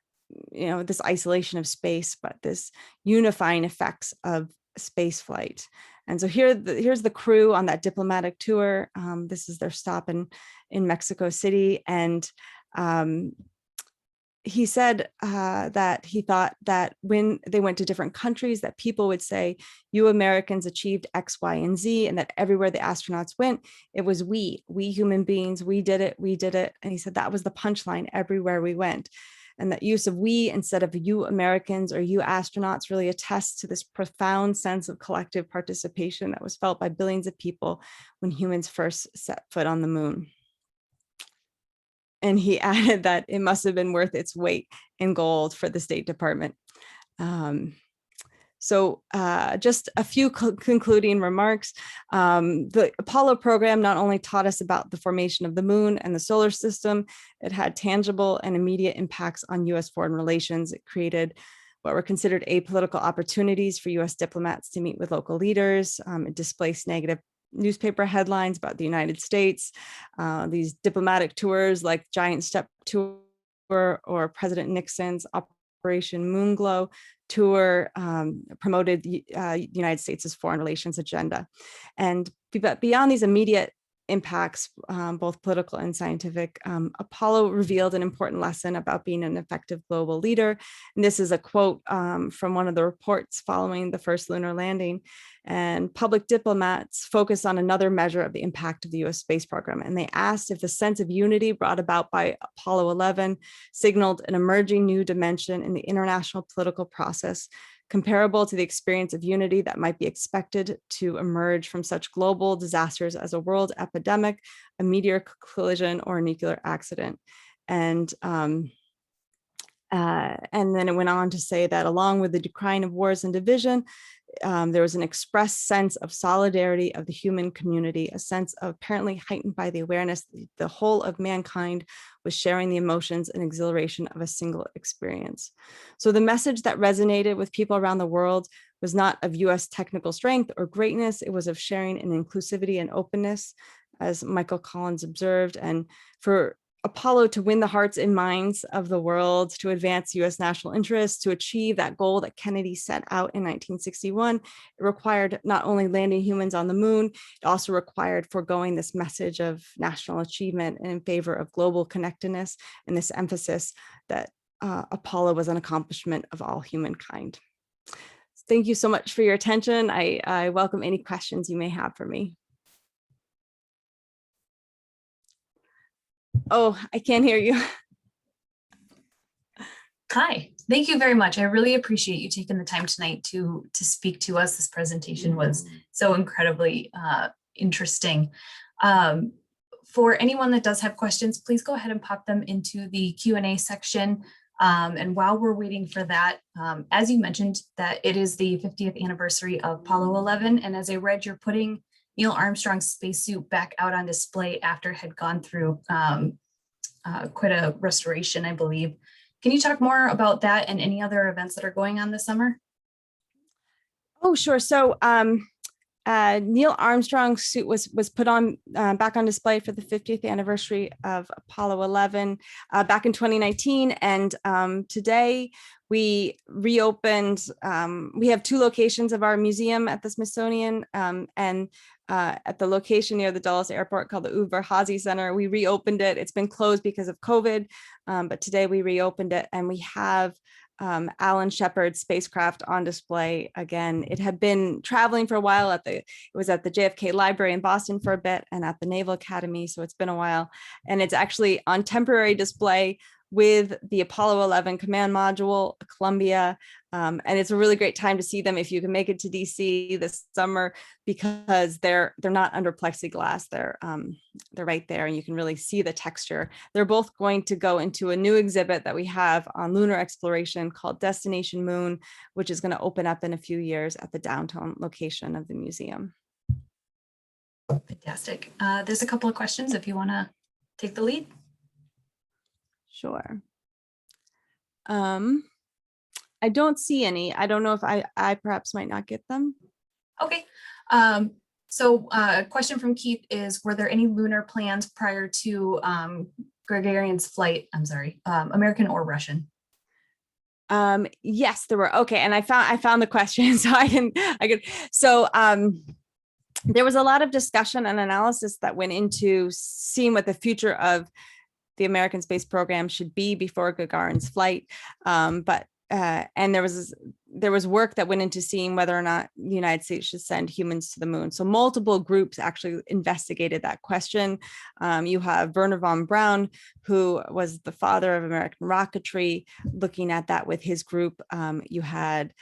this isolation of space, but this unifying effects of space flight. And so here's the crew on that diplomatic tour. This is their stop in Mexico City. And he said that he thought that when they went to different countries, that people would say, you Americans achieved X, Y, and Z, and that everywhere the astronauts went, it was we human beings, we did it. And he said that was the punchline everywhere we went. And that use of we instead of you Americans or you astronauts really attests to this profound sense of collective participation that was felt by billions of people when humans first set foot on the moon. And he added that it must have been worth its weight in gold for the State Department. So just a few concluding remarks. The Apollo program not only taught us about the formation of the moon and the solar system, it had tangible and immediate impacts on US foreign relations. It created what were considered apolitical opportunities for US diplomats to meet with local leaders. It displaced negative newspaper headlines about the United States. These diplomatic tours like Giant Step Tour or President Nixon's Operation Moonglow tour promoted the United States' foreign relations agenda. And beyond these immediate impacts, both political and scientific. Apollo revealed an important lesson about being an effective global leader. And this is a quote from one of the reports following the first lunar landing. And public diplomats focused on another measure of the impact of the US space program. And they asked if the sense of unity brought about by Apollo 11 signaled an emerging new dimension in the international political process, comparable to the experience of unity that might be expected to emerge from such global disasters as a world epidemic, a meteor collision, or a nuclear accident. And then it went on to say that along with the decline of wars and division, there was an expressed sense of solidarity of the human community, a sense of apparently heightened by the awareness that the whole of mankind was sharing the emotions and exhilaration of a single experience. So the message that resonated with people around the world was not of US technical strength or greatness, it was of sharing and inclusivity and openness, as Michael Collins observed. And for Apollo to win the hearts and minds of the world, to advance US national interests, to achieve that goal that Kennedy set out in 1961, it required not only landing humans on the moon, it also required foregoing this message of national achievement in favor of global connectedness and this emphasis that Apollo was an accomplishment of all humankind. Thank you so much for your attention. I welcome any questions you may have for me. Oh, I can't hear you. Hi, thank you very much. I really appreciate you taking the time tonight to speak to us. This presentation was so incredibly interesting. For anyone that does have questions, please go ahead and pop them into the Q&A section. And while we're waiting for that, as you mentioned, that it is the 50th anniversary of Apollo 11. And as I read, you're putting Neil Armstrong's spacesuit back out on display after it had gone through quite a restoration, I believe. Can you talk more about that and any other events that are going on this summer? Oh, sure. So Neil Armstrong's suit was put on back on display for the 50th anniversary of Apollo 11 back in 2019. And today we reopened, we have two locations of our museum at the Smithsonian, and at the location near the Dulles Airport called the Uwe Hazy Center. We reopened it. It's been closed because of COVID, but today we reopened it, and we have Alan Shepard's spacecraft on display again. It had been traveling for a while it was at the JFK Library in Boston for a bit and at the Naval Academy, so it's been a while. And it's actually on temporary display with the Apollo 11 command module, Columbia. And it's a really great time to see them if you can make it to DC this summer, because they're not under plexiglass. They're right there, and you can really see the texture. They're both going to go into a new exhibit that we have on lunar exploration called Destination Moon, which is going to open up in a few years at the downtown location of the museum. Fantastic. There's a couple of questions if you want to take the lead. Sure. I don't see any. I don't know if I perhaps might not get them. Okay. So a question from Keith is, were there any lunar plans prior to Gagarin's flight? I'm sorry, American or Russian? Yes, there were. Okay. And I found the question, so there was a lot of discussion and analysis that went into seeing what the future of the American space program should be before Gagarin's flight. And there was work that went into seeing whether or not the United States should send humans to the moon. So multiple groups actually investigated that question. You have Wernher von Braun, who was the father of American rocketry, looking at that with his group. You had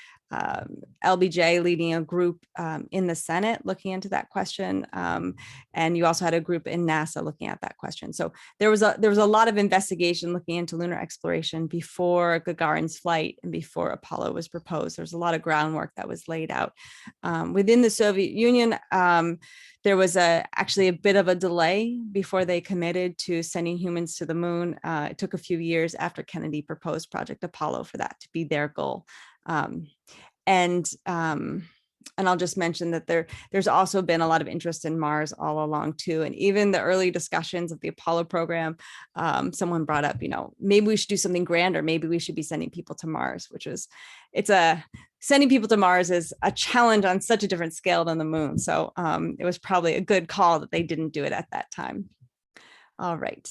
LBJ leading a group in the Senate looking into that question, and you also had a group in NASA looking at that question. So there was a lot of investigation looking into lunar exploration before Gagarin's flight and before Apollo was proposed. There's a lot of groundwork that was laid out. Within the Soviet Union, there was actually a bit of a delay before they committed to sending humans to the moon. It took a few years after Kennedy proposed Project Apollo for that to be their goal. I'll just mention that there's also been a lot of interest in Mars all along too. And even the early discussions of the Apollo program, someone brought up, maybe we should do something grander. Maybe we should be sending people to Mars, sending people to Mars is a challenge on such a different scale than the moon. So it was probably a good call that they didn't do it at that time. All right.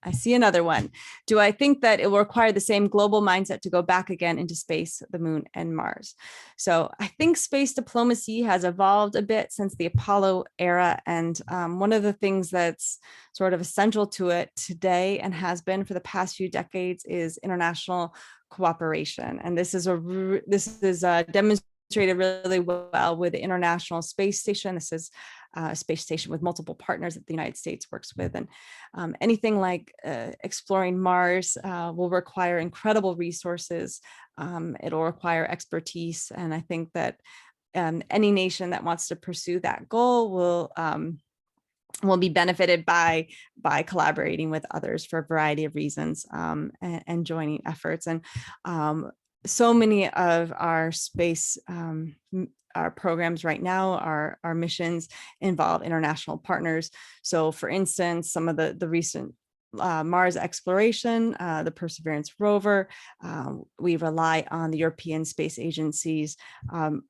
I see another one. Do I think that it will require the same global mindset to go back again into space, the moon, and Mars? So I think space diplomacy has evolved a bit since the Apollo era. And one of the things that's sort of essential to it today and has been for the past few decades is international cooperation. And this is demonstrated really well with the International Space Station. This is a space station with multiple partners that the United States works with. And anything like exploring Mars will require incredible resources. It'll require expertise. And I think that any nation that wants to pursue that goal will be benefited by collaborating with others for a variety of reasons and joining efforts. And so many of our space our programs right now, our missions involve international partners. So for instance, some of the recent Mars exploration, the Perseverance rover, we rely on the European Space Agency's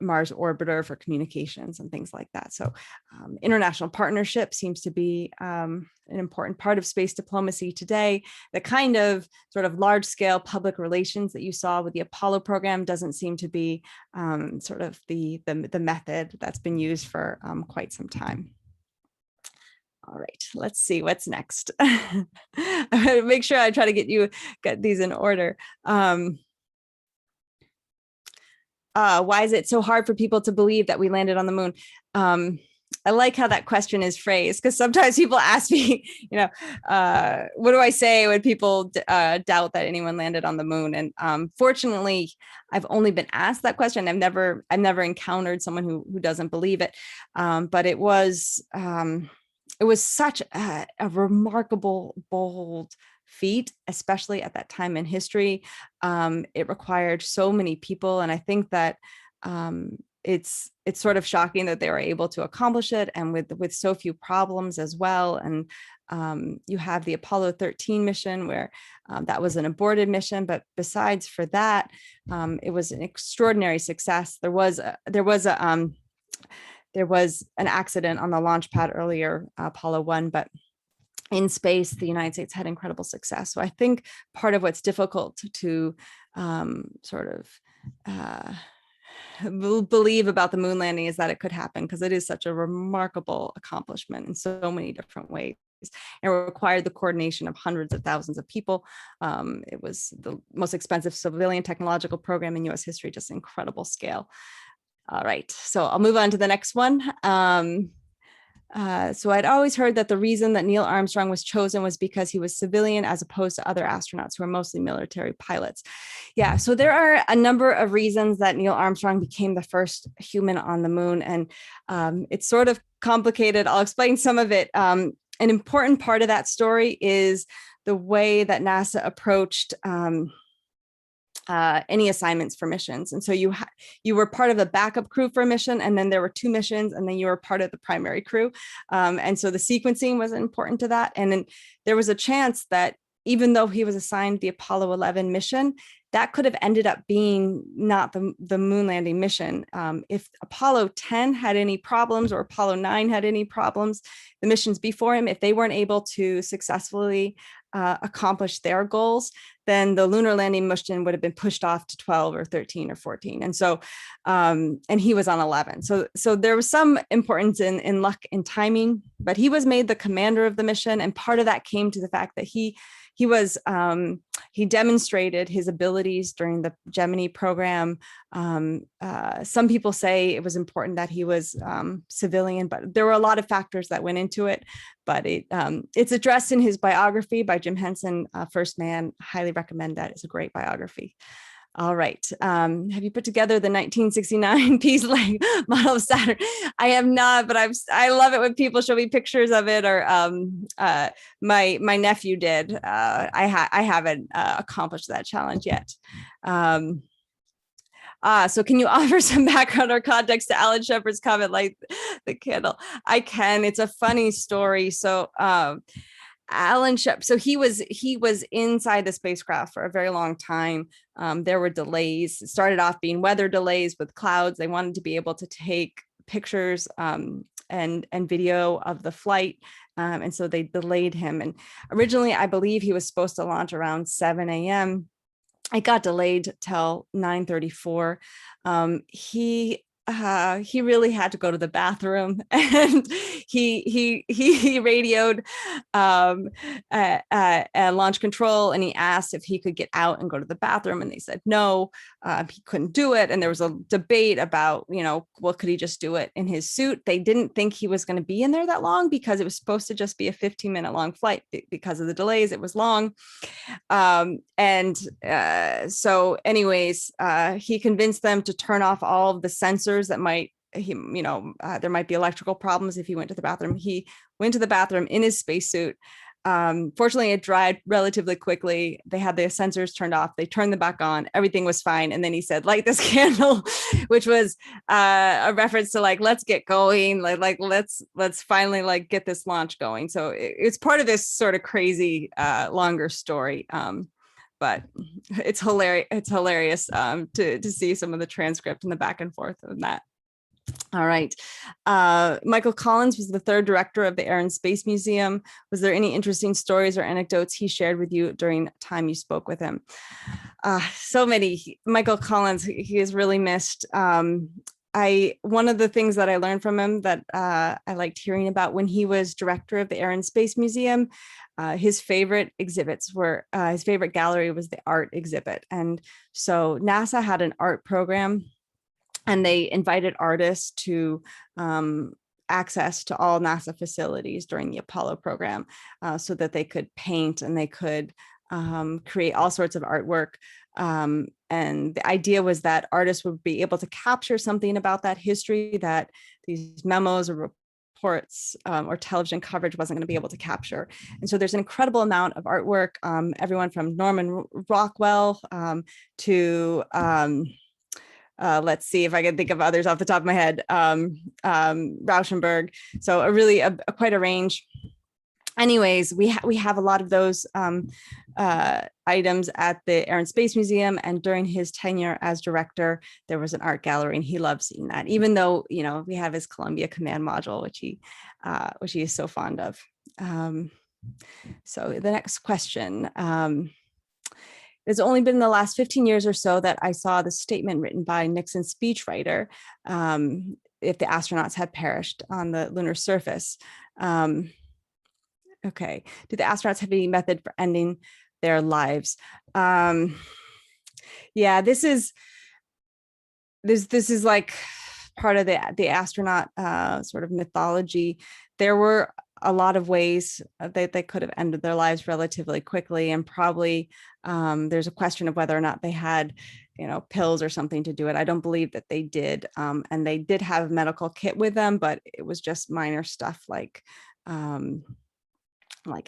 Mars orbiter for communications and things like that. So international partnership seems to be an important part of space diplomacy today. The kind of sort of large scale public relations that you saw with the Apollo program doesn't seem to be sort of the method that's been used for quite some time. All right, let's see what's next. I'm gonna make sure I try to get these in order. Why is it so hard for people to believe that we landed on the moon? I like how that question is phrased, because sometimes people ask me, what do I say when people doubt that anyone landed on the moon? And fortunately, I've only been asked that question. I've never encountered someone who doesn't believe it. But it was such a remarkable, bold feat, especially at that time in history. It required so many people. And I think that it's sort of shocking that they were able to accomplish it, and with so few problems as well. And you have the Apollo 13 mission where that was an aborted mission. But besides for that, it was an extraordinary success. There was an accident on the launch pad earlier, Apollo 1, but in space, the United States had incredible success. So I think part of what's difficult to believe about the moon landing is that it could happen, because it is such a remarkable accomplishment in so many different ways. It required the coordination of hundreds of thousands of people. It was the most expensive civilian technological program in US history, just incredible scale. All right, so I'll move on to the next one. So I'd always heard that the reason that Neil Armstrong was chosen was because he was civilian as opposed to other astronauts who are mostly military pilots. Yeah, so there are a number of reasons that Neil Armstrong became the first human on the moon, and it's sort of complicated. I'll explain some of it. An important part of that story is the way that NASA approached any assignments for missions. And so you were part of a backup crew for a mission, and then there were two missions, and then you were part of the primary crew. And so the sequencing was important to that. And then there was a chance that even though he was assigned the Apollo 11 mission, that could have ended up being not the moon landing mission. If Apollo 10 had any problems, or Apollo 9 had any problems, the missions before him, if they weren't able to successfully accomplish their goals, then the lunar landing mission would have been pushed off to 12 or 13 or 14. And so, and he was on 11. So there was some importance in luck and timing, but he was made the commander of the mission. And part of that came to the fact that he demonstrated his abilities during the Gemini program. Some people say it was important that he was civilian, but there were a lot of factors that went into it. But it's addressed in his biography by Jim Henson, First Man. Highly recommend that. It's a great biography. All right. Have you put together the 1969 Peace-like model of Saturn? I have not, but I love it when people show me pictures of it, or my nephew did. I haven't accomplished that challenge yet. So can you offer some background or context to Alan Shepard's comment, light the candle? I can. It's a funny story. So Alan Shepard, so he was inside the spacecraft for a very long time. There were delays. It started off being weather delays with clouds. They wanted to be able to take pictures and video of the flight. And so they delayed him. And originally, I believe he was supposed to launch around 7 a.m. It got delayed till 9:34. He really had to go to the bathroom, and he radioed launch control, and he asked if he could get out and go to the bathroom, and they said no, he couldn't do it. And there was a debate about, well, could he just do it in his suit? They didn't think he was going to be in there that long because it was supposed to just be a 15-minute long flight. Because of the delays, it was long. So anyways, he convinced them to turn off all of the sensors that might, there might be electrical problems if he went to the bathroom. He went to the bathroom in his spacesuit. Fortunately, it dried relatively quickly. They had the sensors turned off. They turned them back on. Everything was fine. And then he said, light this candle, which was a reference to let's get going. Let's finally get this launch going. So it's part of this sort of crazy longer story. But it's hilarious. It's hilarious to see some of the transcript and the back and forth on that. All right. Michael Collins was the third director of the Air and Space Museum. Was there any interesting stories or anecdotes he shared with you during time you spoke with him? So many. Michael Collins, he is really missed. One of the things that I learned from him that I liked hearing about when he was director of the Air and Space Museum, his favorite exhibits were, his favorite gallery was the art exhibit. And so NASA had an art program, and they invited artists to access to all NASA facilities during the Apollo program so that they could paint and they could create all sorts of artwork. And the idea was that artists would be able to capture something about that history that these memos or reports or television coverage wasn't going to be able to capture. And so there's an incredible amount of artwork, everyone from Norman Rockwell to let's see if I can think of others off the top of my head, Rauschenberg. So quite a range. Anyways, we have a lot of those items at the Air and Space Museum, and during his tenure as director, there was an art gallery, and he loved seeing that. Even though we have his Columbia Command module, which he is so fond of. So the next question. It's only been in the last 15 years or so that I saw the statement written by Nixon's speechwriter, if the astronauts had perished on the lunar surface. Okay, do the astronauts have any method for ending their lives? Yeah, this is like part of the astronaut sort of mythology. There were a lot of ways that they could have ended their lives relatively quickly, and probably there's a question of whether or not they had pills or something to do it. I don't believe that they did, and they did have a medical kit with them, but it was just minor stuff like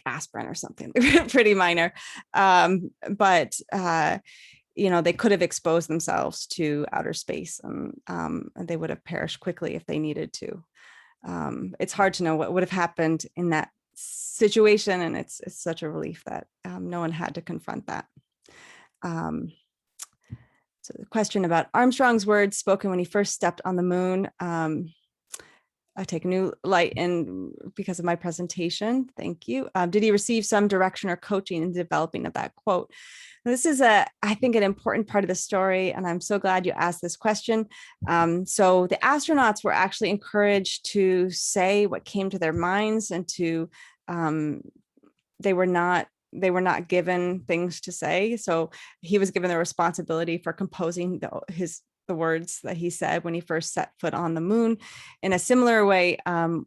aspirin or something. Pretty minor, but they could have exposed themselves to outer space, and they would have perished quickly if they needed to. It's hard to know what would have happened in that situation, and it's such a relief that no one had to confront that. So the question about Armstrong's words spoken when he first stepped on the moon, I take a new light in because of my presentation. Thank you. Did he receive some direction or coaching in developing of that quote? This is I think, an important part of the story, and I'm so glad you asked this question. So the astronauts were actually encouraged to say what came to their minds, and to they were not given things to say. So he was given the responsibility for composing the words that he said when he first set foot on the moon. In a similar way,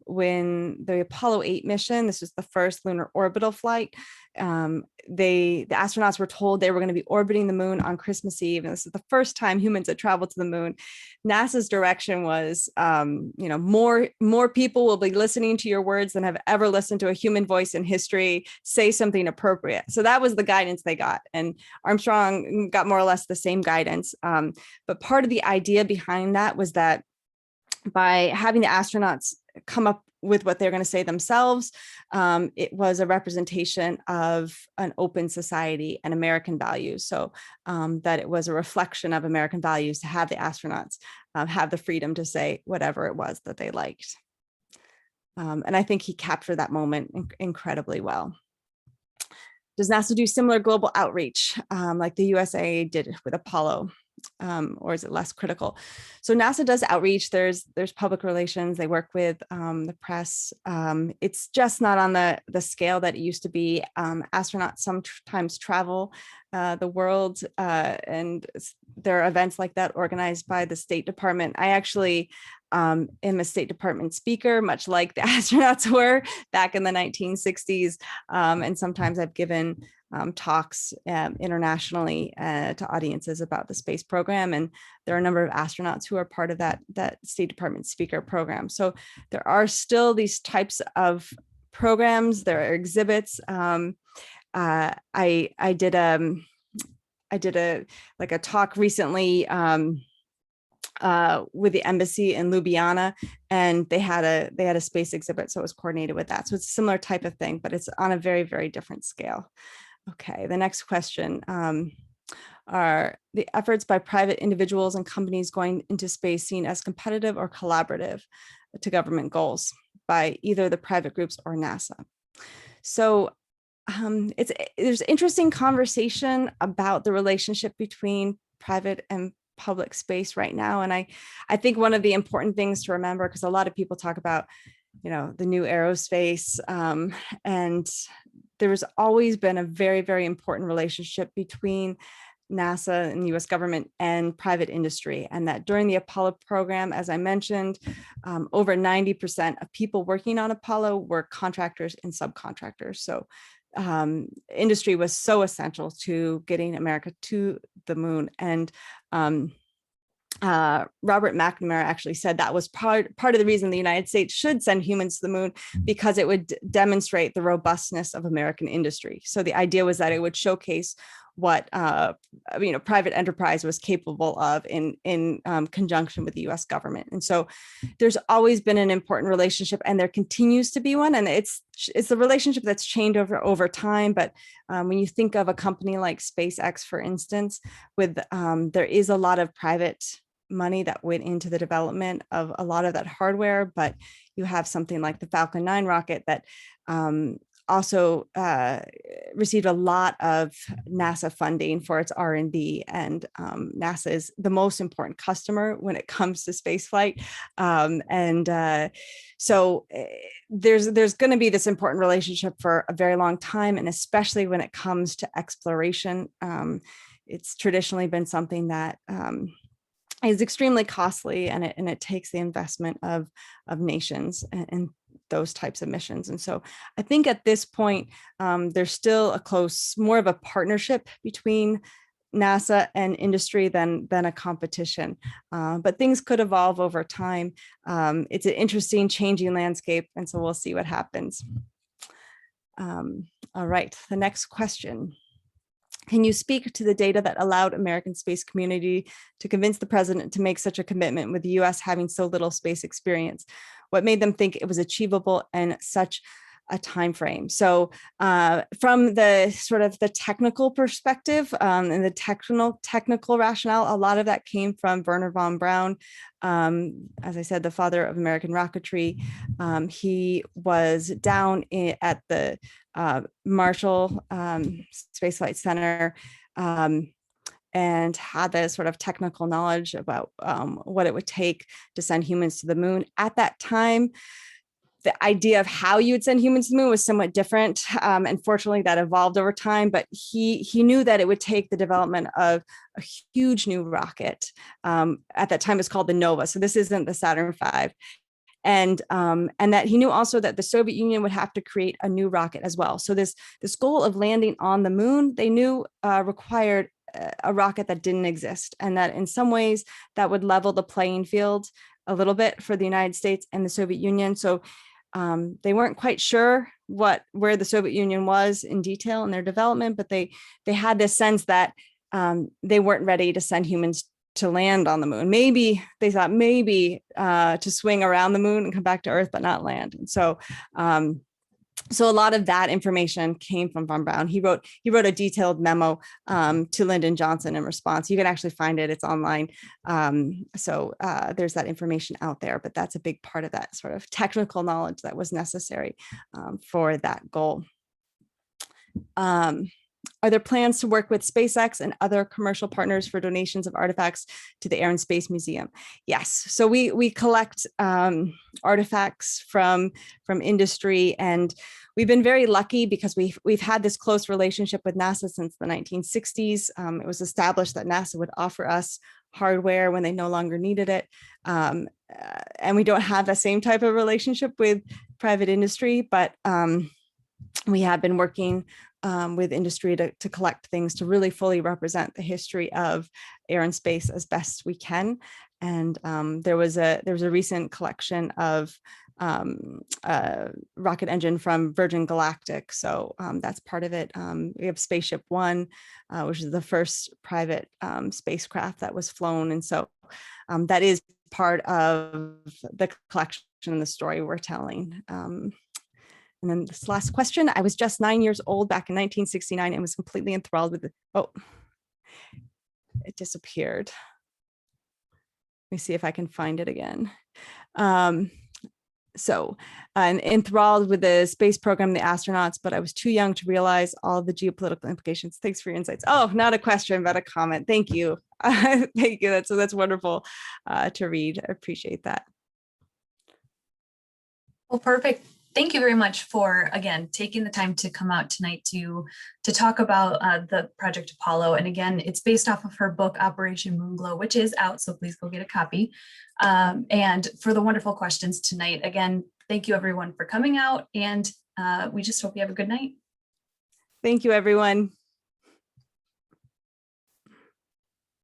when the Apollo 8 mission, this was the first lunar orbital flight, the astronauts were told they were going to be orbiting the moon on Christmas Eve, and this is the first time humans had traveled to the moon. NASA's direction was, more people will be listening to your words than have ever listened to a human voice in history. Say something appropriate. So that was the guidance they got, and Armstrong got more or less the same guidance. But part of the idea behind that was that by having the astronauts come up with what they're going to say themselves, it was a representation of an open society and American values. So that it was a reflection of American values to have the astronauts have the freedom to say whatever it was that they liked. And I think he captured that moment incredibly well. Does NASA do similar global outreach like the USA did with Apollo? Or is it less critical? So NASA does outreach. There's public relations. They work with the press. It's just not on the scale that it used to be. Astronauts sometimes travel the world, and there are events like that organized by the State Department. I actually am a State Department speaker, much like the astronauts were back in the 1960s. And sometimes I've given talks internationally to audiences about the space program. And there are a number of astronauts who are part of that State Department speaker program. So there are still these types of programs. There are exhibits. I did a talk recently with the embassy in Ljubljana, and they had a space exhibit, so it was coordinated with that. So it's a similar type of thing, but it's on a very, very different scale. Okay, the next question. Are the efforts by private individuals and companies going into space seen as competitive or collaborative to government goals by either the private groups or NASA? So there's interesting conversation about the relationship between private and public space right now. And I think one of the important things to remember, because a lot of people talk about, the new aerospace, and there's always been a very, very important relationship between NASA and the US government and private industry. And that during the Apollo program, as I mentioned, over 90% of people working on Apollo were contractors and subcontractors. So industry was so essential to getting America to the moon. And Robert McNamara actually said that was part of the reason the United States should send humans to the moon, because it would demonstrate the robustness of American industry. So the idea was that it would showcase what private enterprise was capable of in conjunction with the U.S. government. And so there's always been an important relationship, and there continues to be one. And it's a relationship that's changed over time. But when you think of a company like SpaceX, for instance, with there is a lot of private money that went into the development of a lot of that hardware, but you have something like the Falcon 9 rocket that also received a lot of NASA funding for its R&D, and NASA is the most important customer when it comes to spaceflight. So there's going to be this important relationship for a very long time, and especially when it comes to exploration. It's traditionally been something that is extremely costly, and it takes the investment of nations and those types of missions. And so I think at this point, there's still more of a partnership between NASA and industry than a competition. But things could evolve over time. It's an interesting changing landscape, and so we'll see what happens. All right, the next question. Can you speak to the data that allowed American space community to convince the president to make such a commitment, with the US having so little space experience? What made them think it was achievable in such a time frame? So from the sort of the technical perspective and the technical rationale, a lot of that came from Wernher von Braun. As I said, the father of American rocketry. He was down at the Marshall Space Flight Center and had the sort of technical knowledge about what it would take to send humans to the moon. At that time, the idea of how you would send humans to the moon was somewhat different. And fortunately, that evolved over time. But he knew that it would take the development of a huge new rocket. At that time, it's called the NOVA. So this isn't the Saturn V. and that he knew also that the Soviet Union would have to create a new rocket as well. So this goal of landing on the moon, they knew required a rocket that didn't exist, and that in some ways that would level the playing field a little bit for the United States and the Soviet Union. So they weren't quite sure where the Soviet Union was in detail in their development, but they had this sense that they weren't ready to send humans to land on the moon. Maybe they thought to swing around the moon and come back to Earth, but not land. And so so a lot of that information came from von Braun. He wrote a detailed memo to Lyndon Johnson in response. You can actually find it, it's online. So there's that information out there, but that's a big part of that sort of technical knowledge that was necessary for that goal. Are there plans to work with SpaceX and other commercial partners for donations of artifacts to the Air and Space Museum? Yes. So we collect artifacts from industry, and we've been very lucky because we've had this close relationship with NASA since the 1960s. It was established that NASA would offer us hardware when they no longer needed it. And we don't have the same type of relationship with private industry, but we have been working with industry to collect things to really fully represent the history of air and space as best we can. And there was a recent collection of rocket engine from Virgin Galactic. So that's part of it. We have Spaceship One, which is the first private spacecraft that was flown. And so that is part of the collection and the story we're telling. And then this last question, I was just 9 years old back in 1969 and was completely enthralled with it disappeared. Let me see if I can find it again. So I'm enthralled with the space program, the astronauts, but I was too young to realize all the geopolitical implications. Thanks for your insights. Oh, not a question, but a comment. Thank you. Thank you. That's wonderful to read. I appreciate that. Well, perfect. Thank you very much for, again, taking the time to come out tonight to talk about the Project Apollo. And again, it's based off of her book, Operation Moonglow, which is out, so please go get a copy. And for the wonderful questions tonight. Again, thank you everyone for coming out, and we just hope you have a good night. Thank you, everyone.